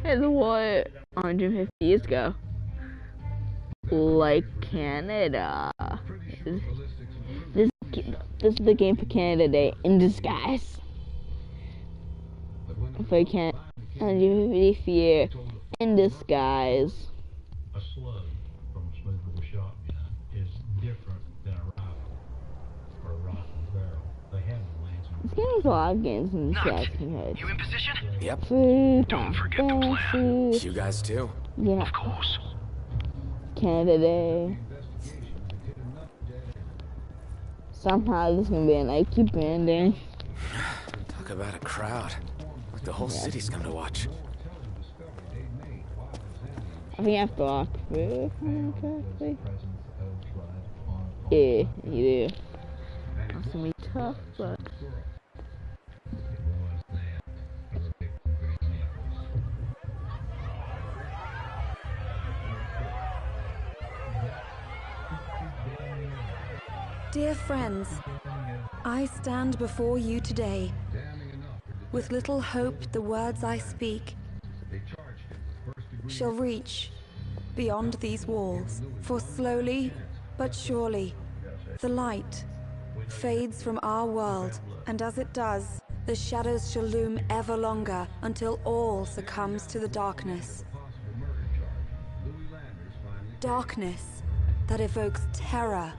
Hey, the what? 150 years ago. Like Canada. This is the game for Canada Day in disguise. If I can't, 150 year in disguise. A slug from a smoothbore shotgun is different than a rifle or a rifle barrel. They have the lanes. This game has a lot of games in disguise. You in position? Yep. Don't forget the plan. You guys too? Yeah. Of course. Canada Day. Somehow there's gonna be a Nike branding. Talk about a crowd. Like the whole city's come to watch. I think I have to walk through correctly. Yeah, you do. That's gonna be tough, but. Dear friends, I stand before you today. With little hope the words I speak shall reach beyond these walls. For slowly but surely, the light fades from our world, and as it does, the shadows shall loom ever longer until all succumbs to the darkness. Darkness that evokes terror,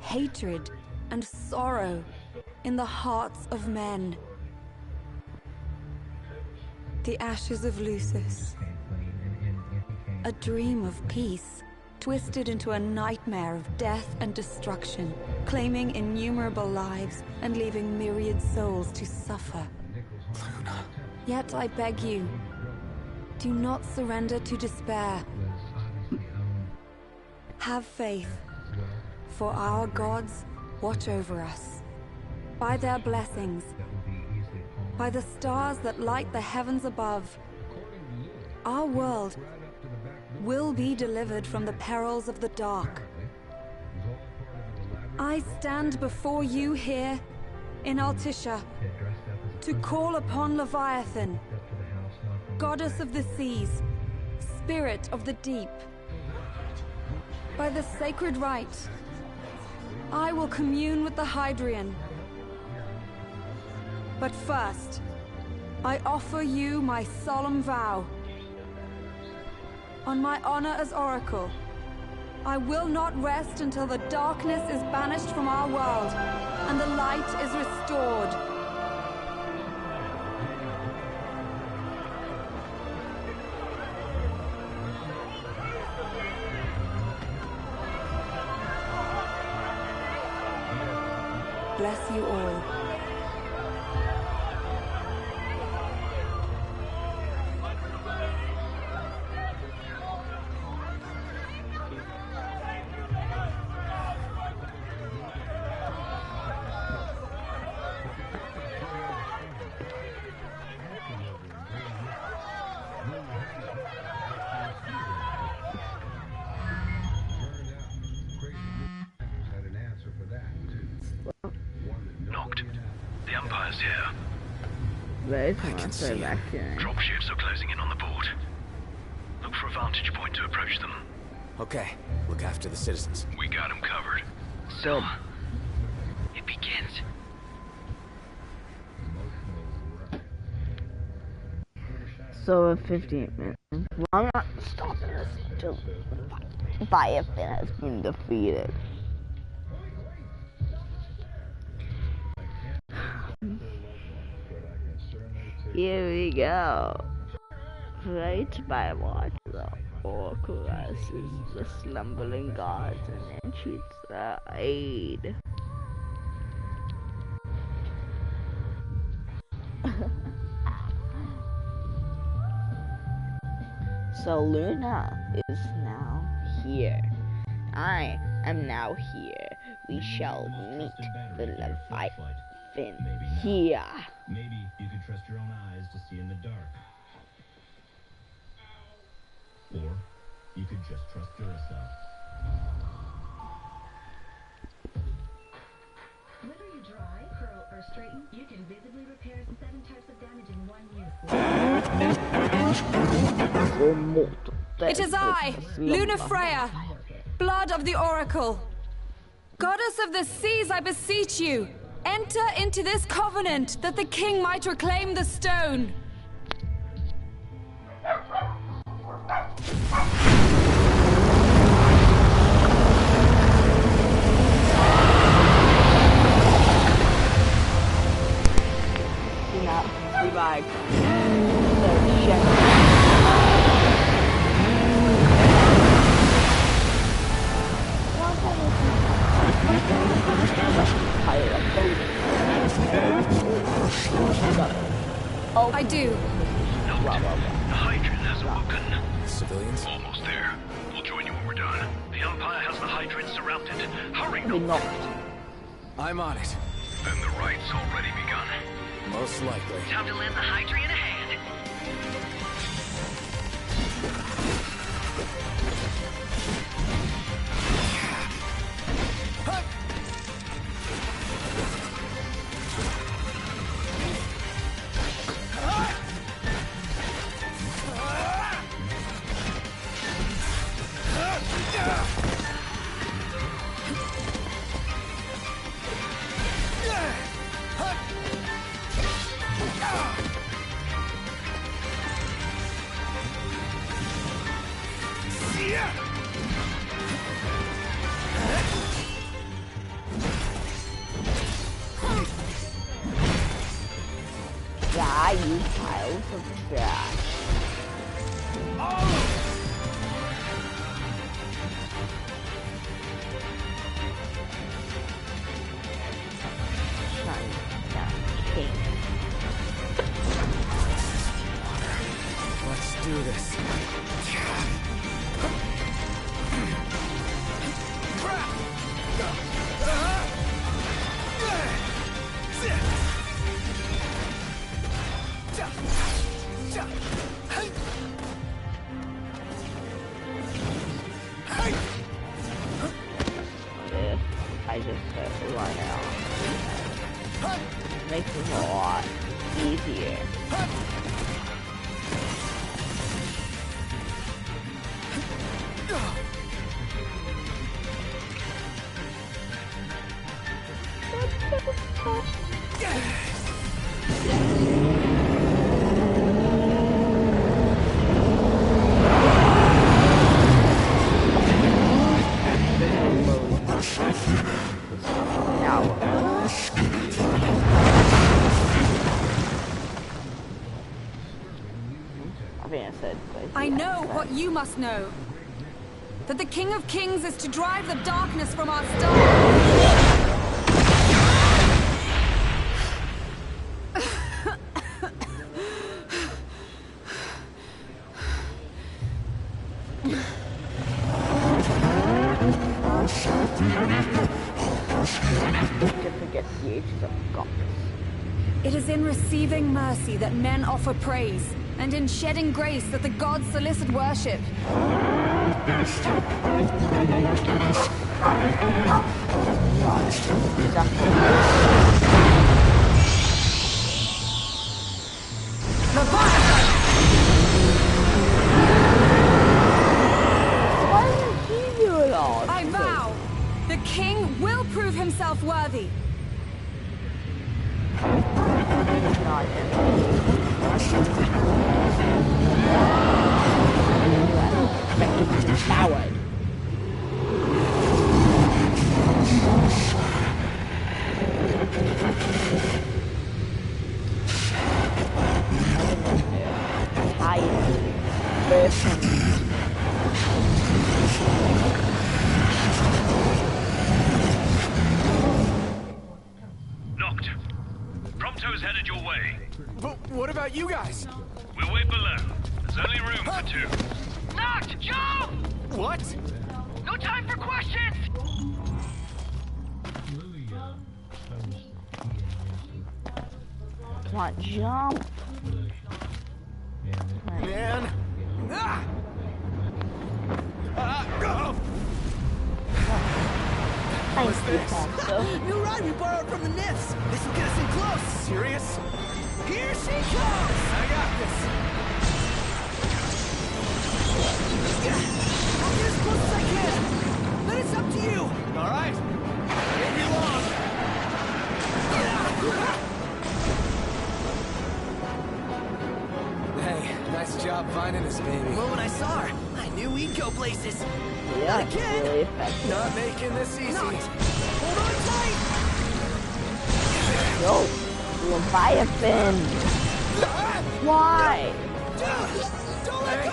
hatred, and sorrow in the hearts of men. The ashes of Lucis. A dream of peace, twisted into a nightmare of death and destruction, claiming innumerable lives and leaving myriad souls to suffer. Luna. Yet I beg you, do not surrender to despair. Have faith, for our gods watch over us. By their blessings, by the stars that light the heavens above, our world will be delivered from the perils of the dark. I stand before you here in Altissia to call upon Leviathan, goddess of the seas, spirit of the deep. By the sacred rite, I will commune with the Hydrian. But first, I offer you my solemn vow. On my honor as Oracle, I will not rest until the darkness is banished from our world and the light is restored. Bless you all. Knocked. The Empire's here. I can see it. Dropships are closing in on the port. Look for a vantage point to approach them. Okay, look after the citizens. We got them covered. So, it begins. So in 15 minutes, well, I'm not stopping this until Leviathan has been defeated. Here we go. Right by watch the Oracle rises the slumbering gods and entreats their aid. So Luna is now here. I am now here. We shall meet the Leviathan here. Maybe you could trust your own eyes to see in the dark. Or you could just trust yourself. Whether you dry, curl, or straighten, you can visibly repair 7 types of damage in 1 use. It is I, Luna Freya, blood of the Oracle. Goddess of the seas, I beseech you, enter into this covenant that the king might reclaim the stone. Like, I do. The Hydrian has awoken. Civilians? Almost there. We'll join you when we're done. The Empire has the Hydrian surrounded. Hurry, I'm on it. Then the right's already begun. Most likely. Time to lend the Hydrian a hand. Die, you piles of trash. Let's do this. I just run out. Makes it a lot easier. I know what you must know. That the King of Kings is to drive the darkness from our stars. It is in receiving mercy that men offer praise, and in shedding grace that the gods solicit worship. Why did he do it all? I vow, the king will prove himself worthy. Not him. Coward. Knocked. Prompto's headed your way. But what about you guys? We'll wait below. There's only room for two. Knocked! Jump! What? No time for questions! Come on, jump. Man. Ah! What's this? New ride we borrowed from the Nifs. This will get us in close. Serious? Here she comes. I got this. I'll get as close as I can. Then it's up to you. All right. Won't be long. Hey, nice job finding this baby. Well, when I saw her, I knew we'd go places. Yeah, Not again. really effective. Not making this easy. Knocked. Hold on tight. Yo, Leviathan. Why? Don't let go.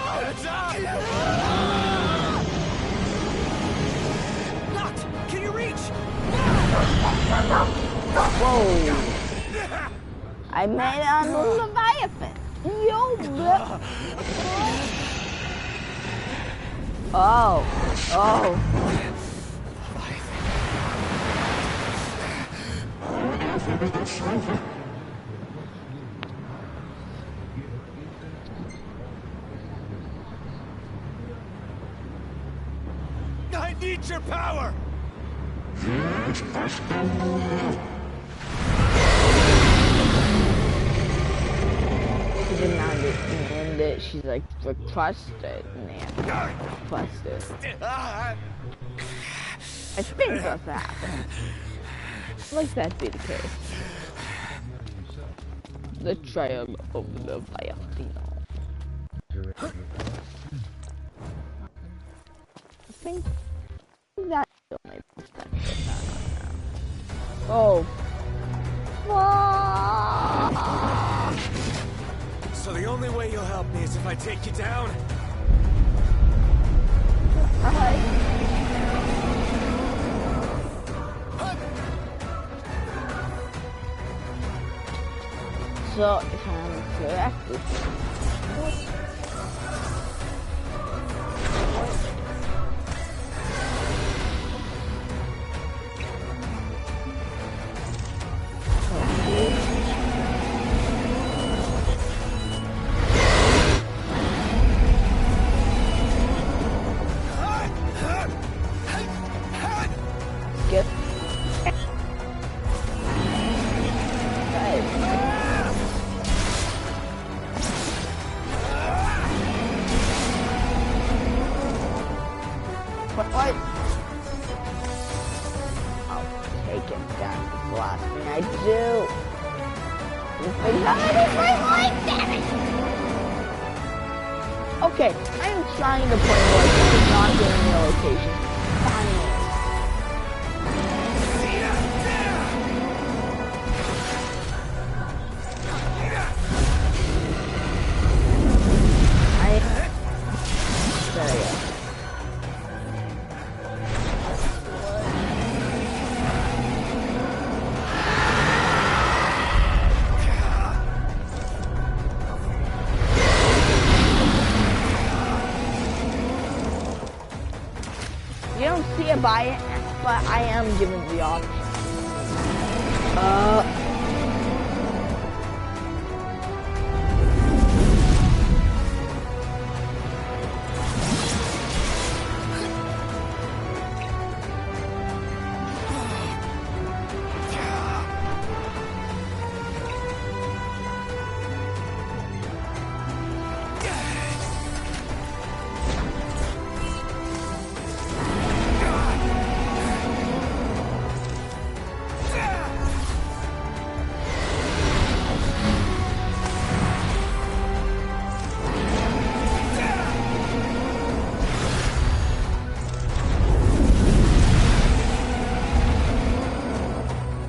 Knocked. Can you reach? Whoa. I made it on the Leviathan. Yo, oh. I need your power! She didn't understand it. She's like, requested, man. Requested. I think that's what happened. Like that be the case. The trail of the Leviathan. I think that's the only perspective. Oh. help me as if I take you down. So if I'm correct, skip. What? I'll take him down. It's the last thing I do. Damn it! Okay, I'm trying to play more. I'm not getting the location. Finally. There we go. You don't see it by it, but I am given the option.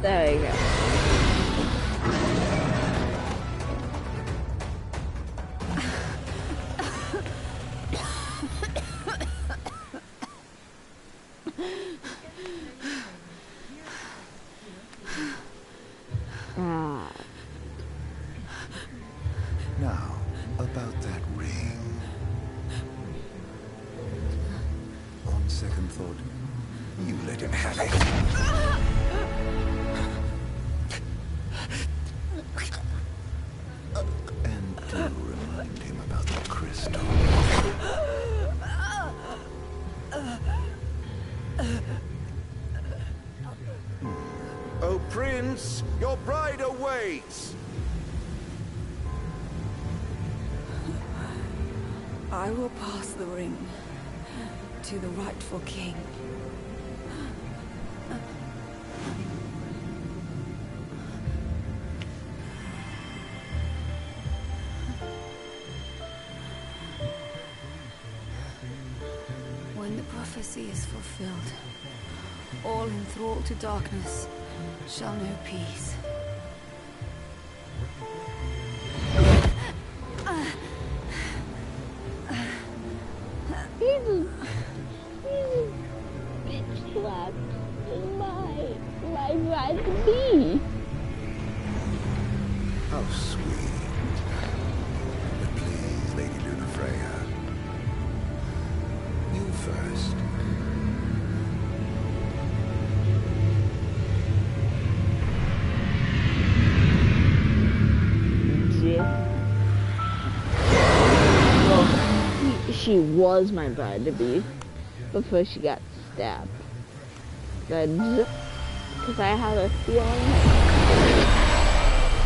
There you go. Now, about that ring. On second thought, you let him have it. And do remind him about the crystal. Oh, Prince, your bride awaits! I will pass the ring to the rightful king. When the prophecy is fulfilled, all enthralled to darkness shall know peace. He's bitch slapped my bride to be. How sweet. But please, Lady Lunafreya. You first. She was my bride to be before she got stabbed. Because I have a feeling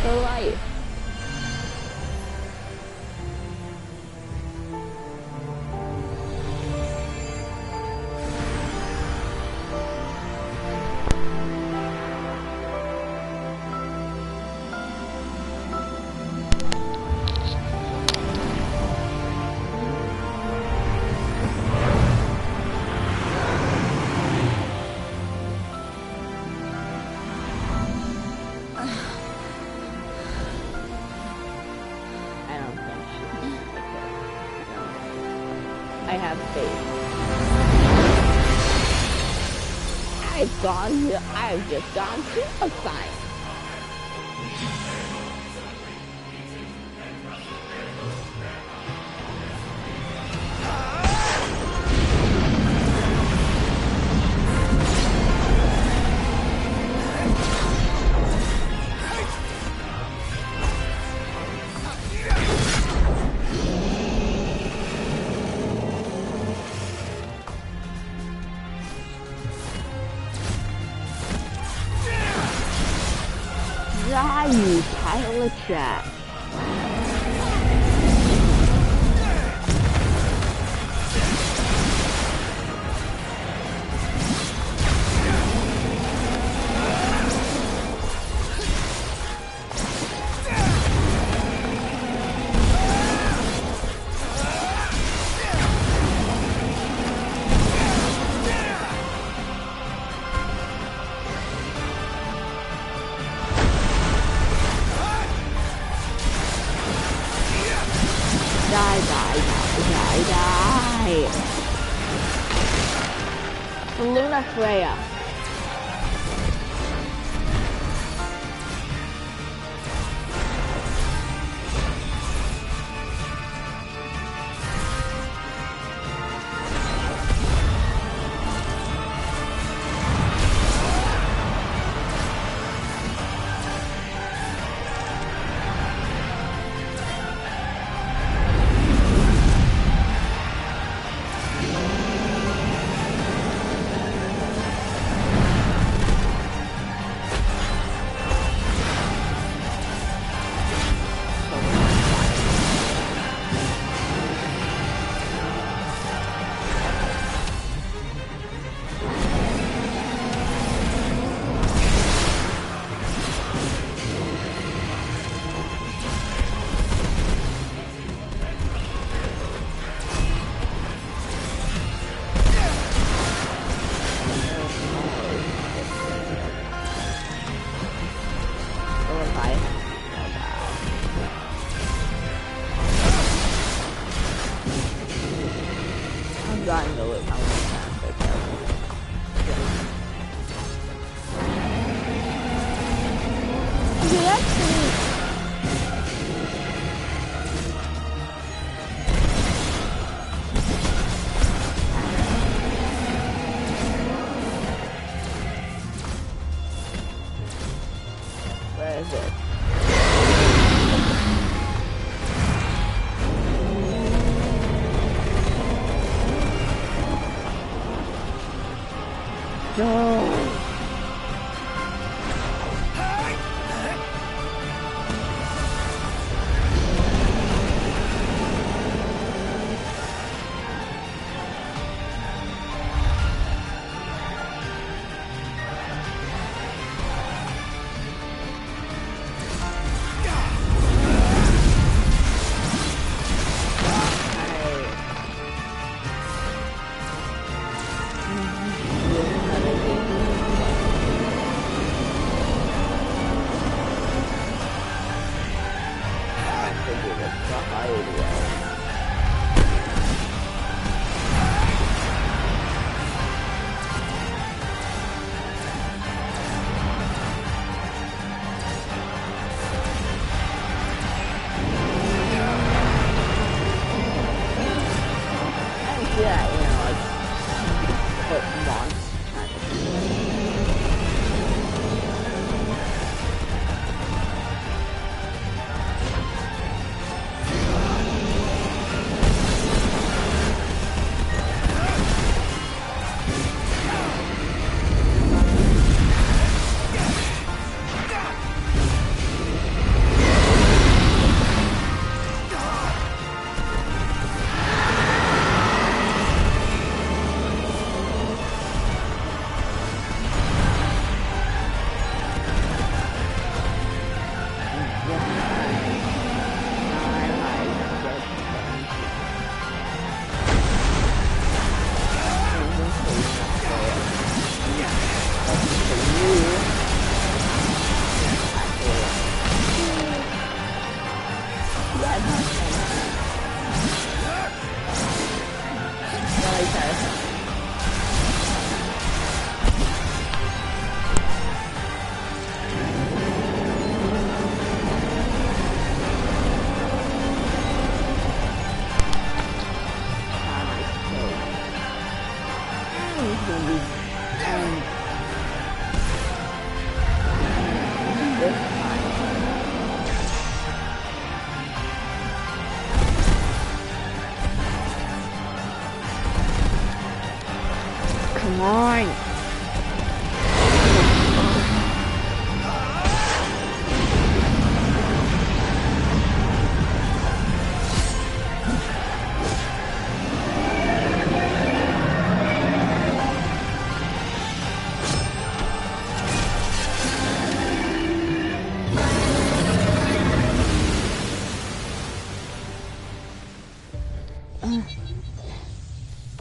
for life. I have faith. I've just gone suicide. Die, you pile of trash. Die. Luna Freya.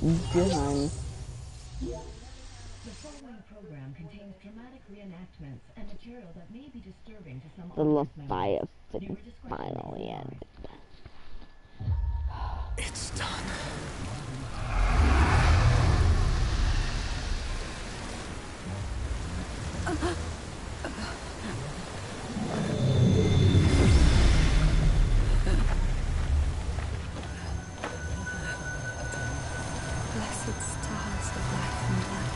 behind The following program contains dramatic reenactments and material that may be disturbing to some the audience members. Leviathan finally ended. It's done. Blessed stars of life and light.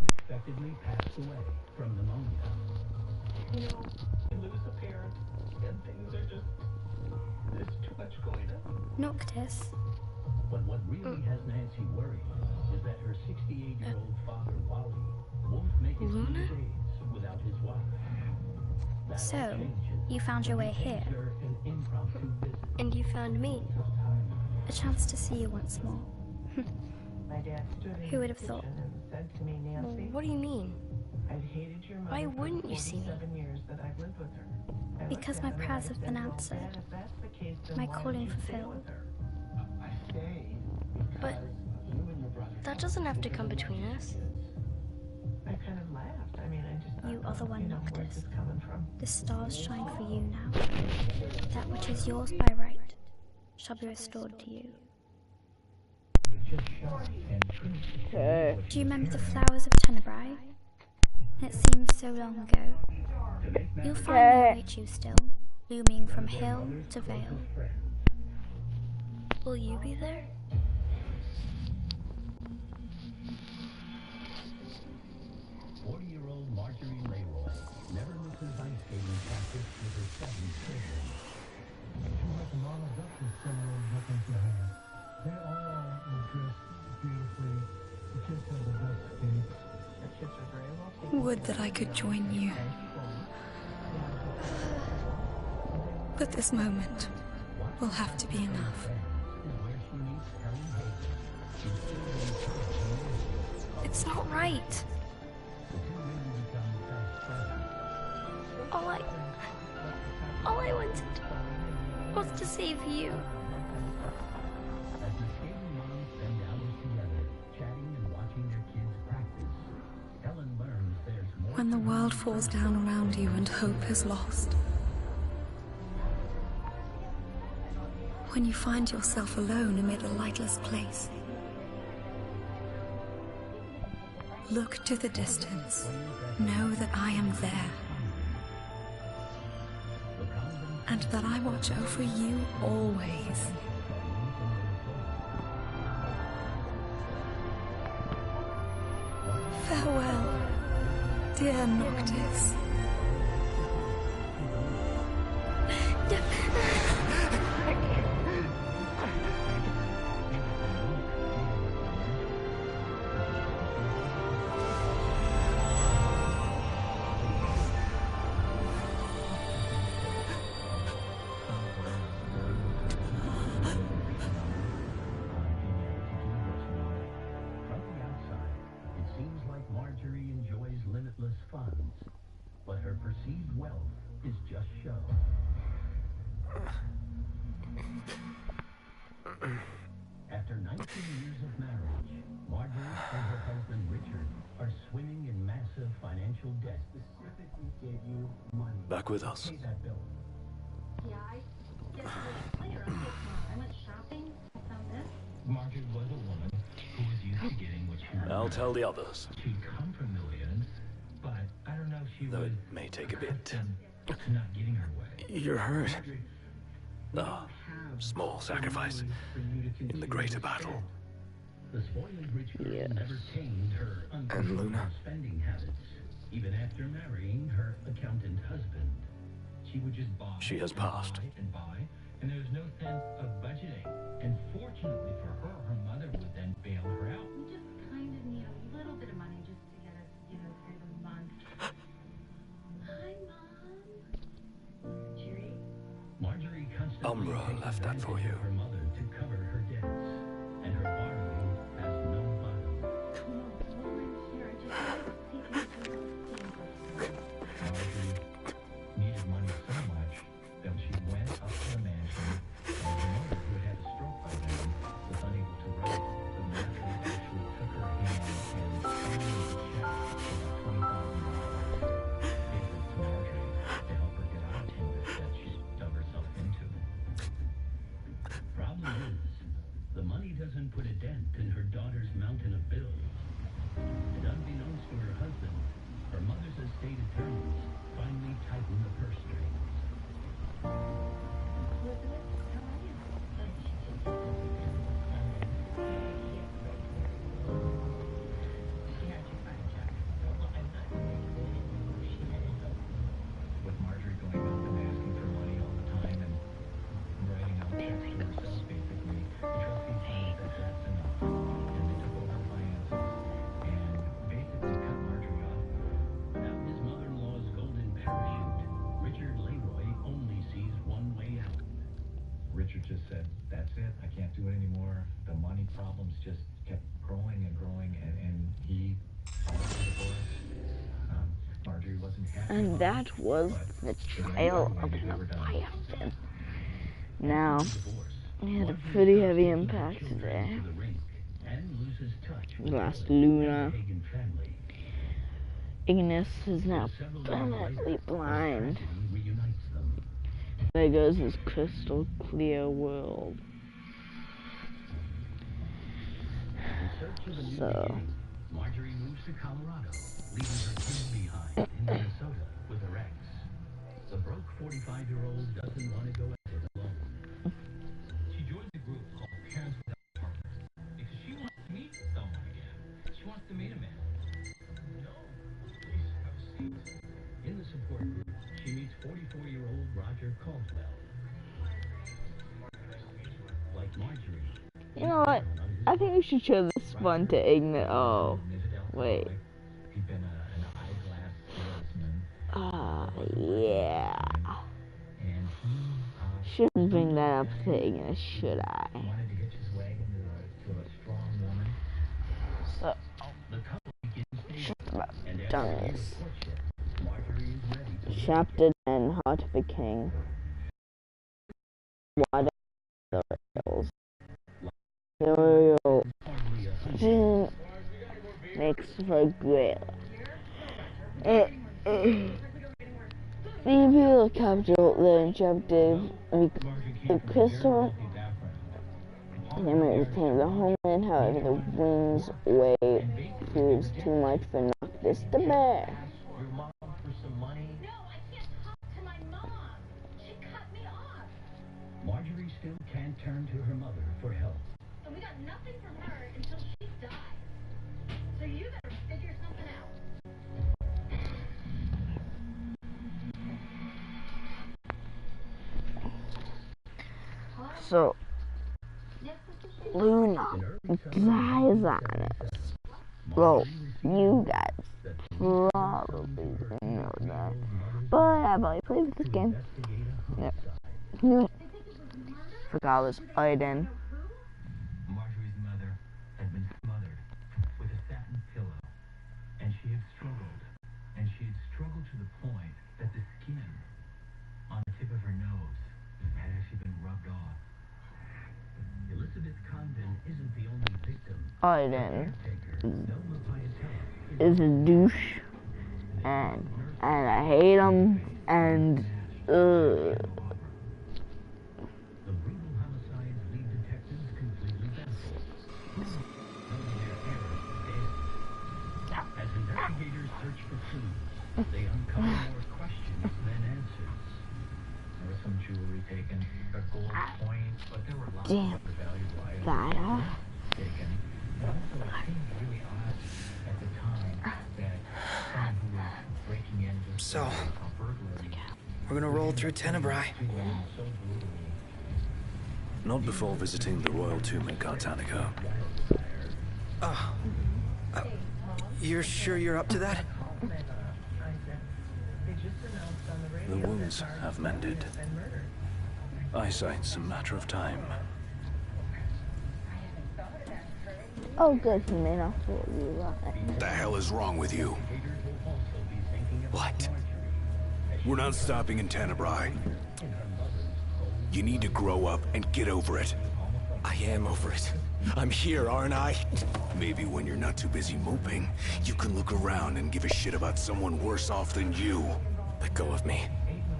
Unexpectedly passed away from pneumonia. You know, you lose a parent, and things are just... there's too much going on. Noctis. But what really has Nancy worried is that her 68-year-old father, Wally, won't make it 2 days without his wife. So, you found your way here. And you found me. A chance to see you once more. Who would have thought? What do you mean? Why wouldn't you see me? Because my prayers have been answered. My calling fulfilled. But that doesn't have to come between us. You are the one, Noctis. The stars shine for you now. That which is yours by right shall be restored to you. Do you remember the flowers of Tenebrae? It seems so long ago. You'll find they await you still, blooming from hill to vale. Will you be there? 40-year-old Marjorie Leroy never misses ice skating practice with her 7 children. She has a lot of ducks similar looking to her. They all dress beautifully. The kids have the best skates. The kids are very well. Would that I could join you. But this moment will have to be enough. It's not right. All I wanted was to save you. When the world falls down around you and hope is lost. When you find yourself alone amid a lightless place. Look to the distance. Know that I am there. And that I watch over you always. Farewell, dear Noctis. After 19 years of marriage, Marjorie and her husband Richard are swimming in massive financial debt. Specifically gave you money. Back with us. Yeah, I guess later. I went shopping, found this. Marjorie was a woman who was used to getting what she wanted. I'll tell the others. She'd come from millions, but I don't know if she Though would... it may take a bit. Not getting her way. You're hurt. Ah, small sacrifice in the greater battle. The spoiled rich girl never tamed her uncontrollable spending habits. Even after marrying her accountant husband, she would just buy. She has passed. And buy, and there was no sense of budgeting. And fortunately for her, her mother would then bail her out. We just kind of need a little bit of money just to get us, through the month. Hi, Mom. Marjorie constantly Umbra left that for you. her mother to cover her debts, and her borrowing has no bottom. Marjorie needed money so much that she went up to the mansion, and her mother, who had had a stroke by then, was unable to write, so Marjorie actually took her hand and signed a check for about $20,000. Gave it to Marjorie to help her get out of things that she dug herself into. Problem is, the money doesn't put a dent in her daughter's mountain of bills. And unbeknownst to her husband, her mother's estate attorneys finally tightened the purse strings. With Marjorie going up and asking for money all the time and writing out checks to herself, basically, the trustees said that that's enough. And they took over finances and basically cut Marjorie off. Without his mother-in-law's golden parachute, Richard Leroy only sees one way out. Richard just said, that's it, I can't do it anymore. The money problems just kept growing and growing, and he filed for divorce. Marjorie wasn't happy. And that was the trial of Leviathan. Now, it had a pretty heavy impact there. Lost Luna. Ignis is now permanently blind. There goes his crystal clear world. So, Marjorie moves to Colorado, leaving her kids behind in Minnesota with her ex. The broke 45-year-old doesn't want to go at it alone. She joins a group called Parents Without Partners because she wants to meet someone again. She wants to meet a man. No, please have a seat. In the support group, she meets 44-year-old Roger Caldwell. Like Marjorie. you know what? I think we should show this one to Ignis. Oh, wait. Yeah. Shouldn't bring that up to Ignis, should I? So, just about done this. Chapter 10, Heart of a King. Water Hills. Imperial makes for great. The Imperial capital, the chapter, the crystal, they might retain the homeland, however the wind's way proves too much for Noctis to bear. Marjorie still can't turn to her mother for help. And we got nothing from her until she died. So you better figure something out. So, Luna dies on us. Well, you guys probably know that. But I've only played with this game. Yep. Forgot it was Aiden. Marjorie's mother had been smothered with a satin pillow, and she had struggled to the point that the skin on the tip of her nose had actually been rubbed off. Elizabeth Condon isn't the only victim. Aiden is a douche, and I hate him, and Damn. That, So, we're gonna roll through Tenebrae. Not before visiting the royal tomb in Cartanica. You're sure you're up to that? The wounds have mended. Eyesight's a matter of time. oh, good, he may not fool you, right? The hell is wrong with you? What? We're not stopping in Tenebrae. You need to grow up and get over it. I am over it. I'm here, aren't I? Maybe when you're not too busy moping, you can look around and give a shit about someone worse off than you. Let go of me.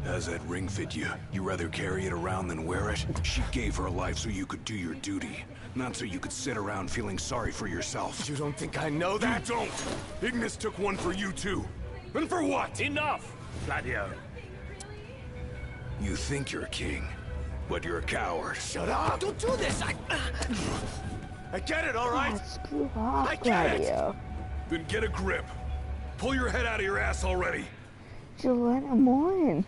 How's that ring fit you? You rather carry it around than wear it? She gave her life so you could do your duty, not so you could sit around feeling sorry for yourself. You don't think I know that? You don't! Ignis took one for you too. And for what? Enough, Gladio. You think you're a king, but you're a coward. Shut up! Don't do this! I get it, all right? Screw off, I get Gladio. Then get a grip. Pull your head out of your ass already. Just let him on.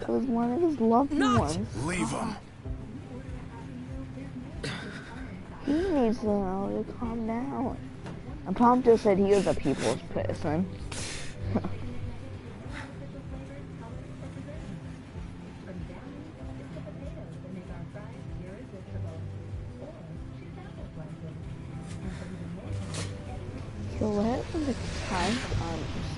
It was one of his loved ones. Leave him. He needs to know to calm down. And Prompto said he was a people's person. So what happened to time comes?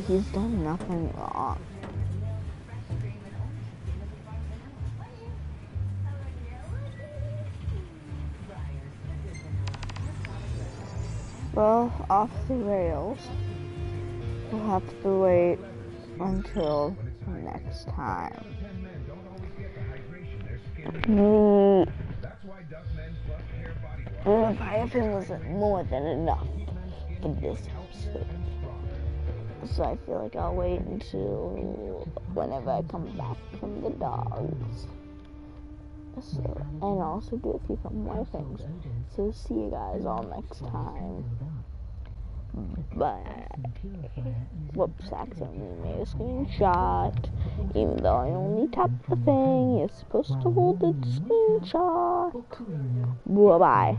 He's done nothing wrong. Well, off the rails. We'll have to wait until next time. The Leviathan wasn't more than enough for this episode. So I feel like I'll wait until whenever I come back from the dogs. So, and also do a few more things. So see you guys all next time. But whoops, accidentally made a screenshot. Even though I only tapped the thing, you're supposed to hold the screenshot. Bye bye.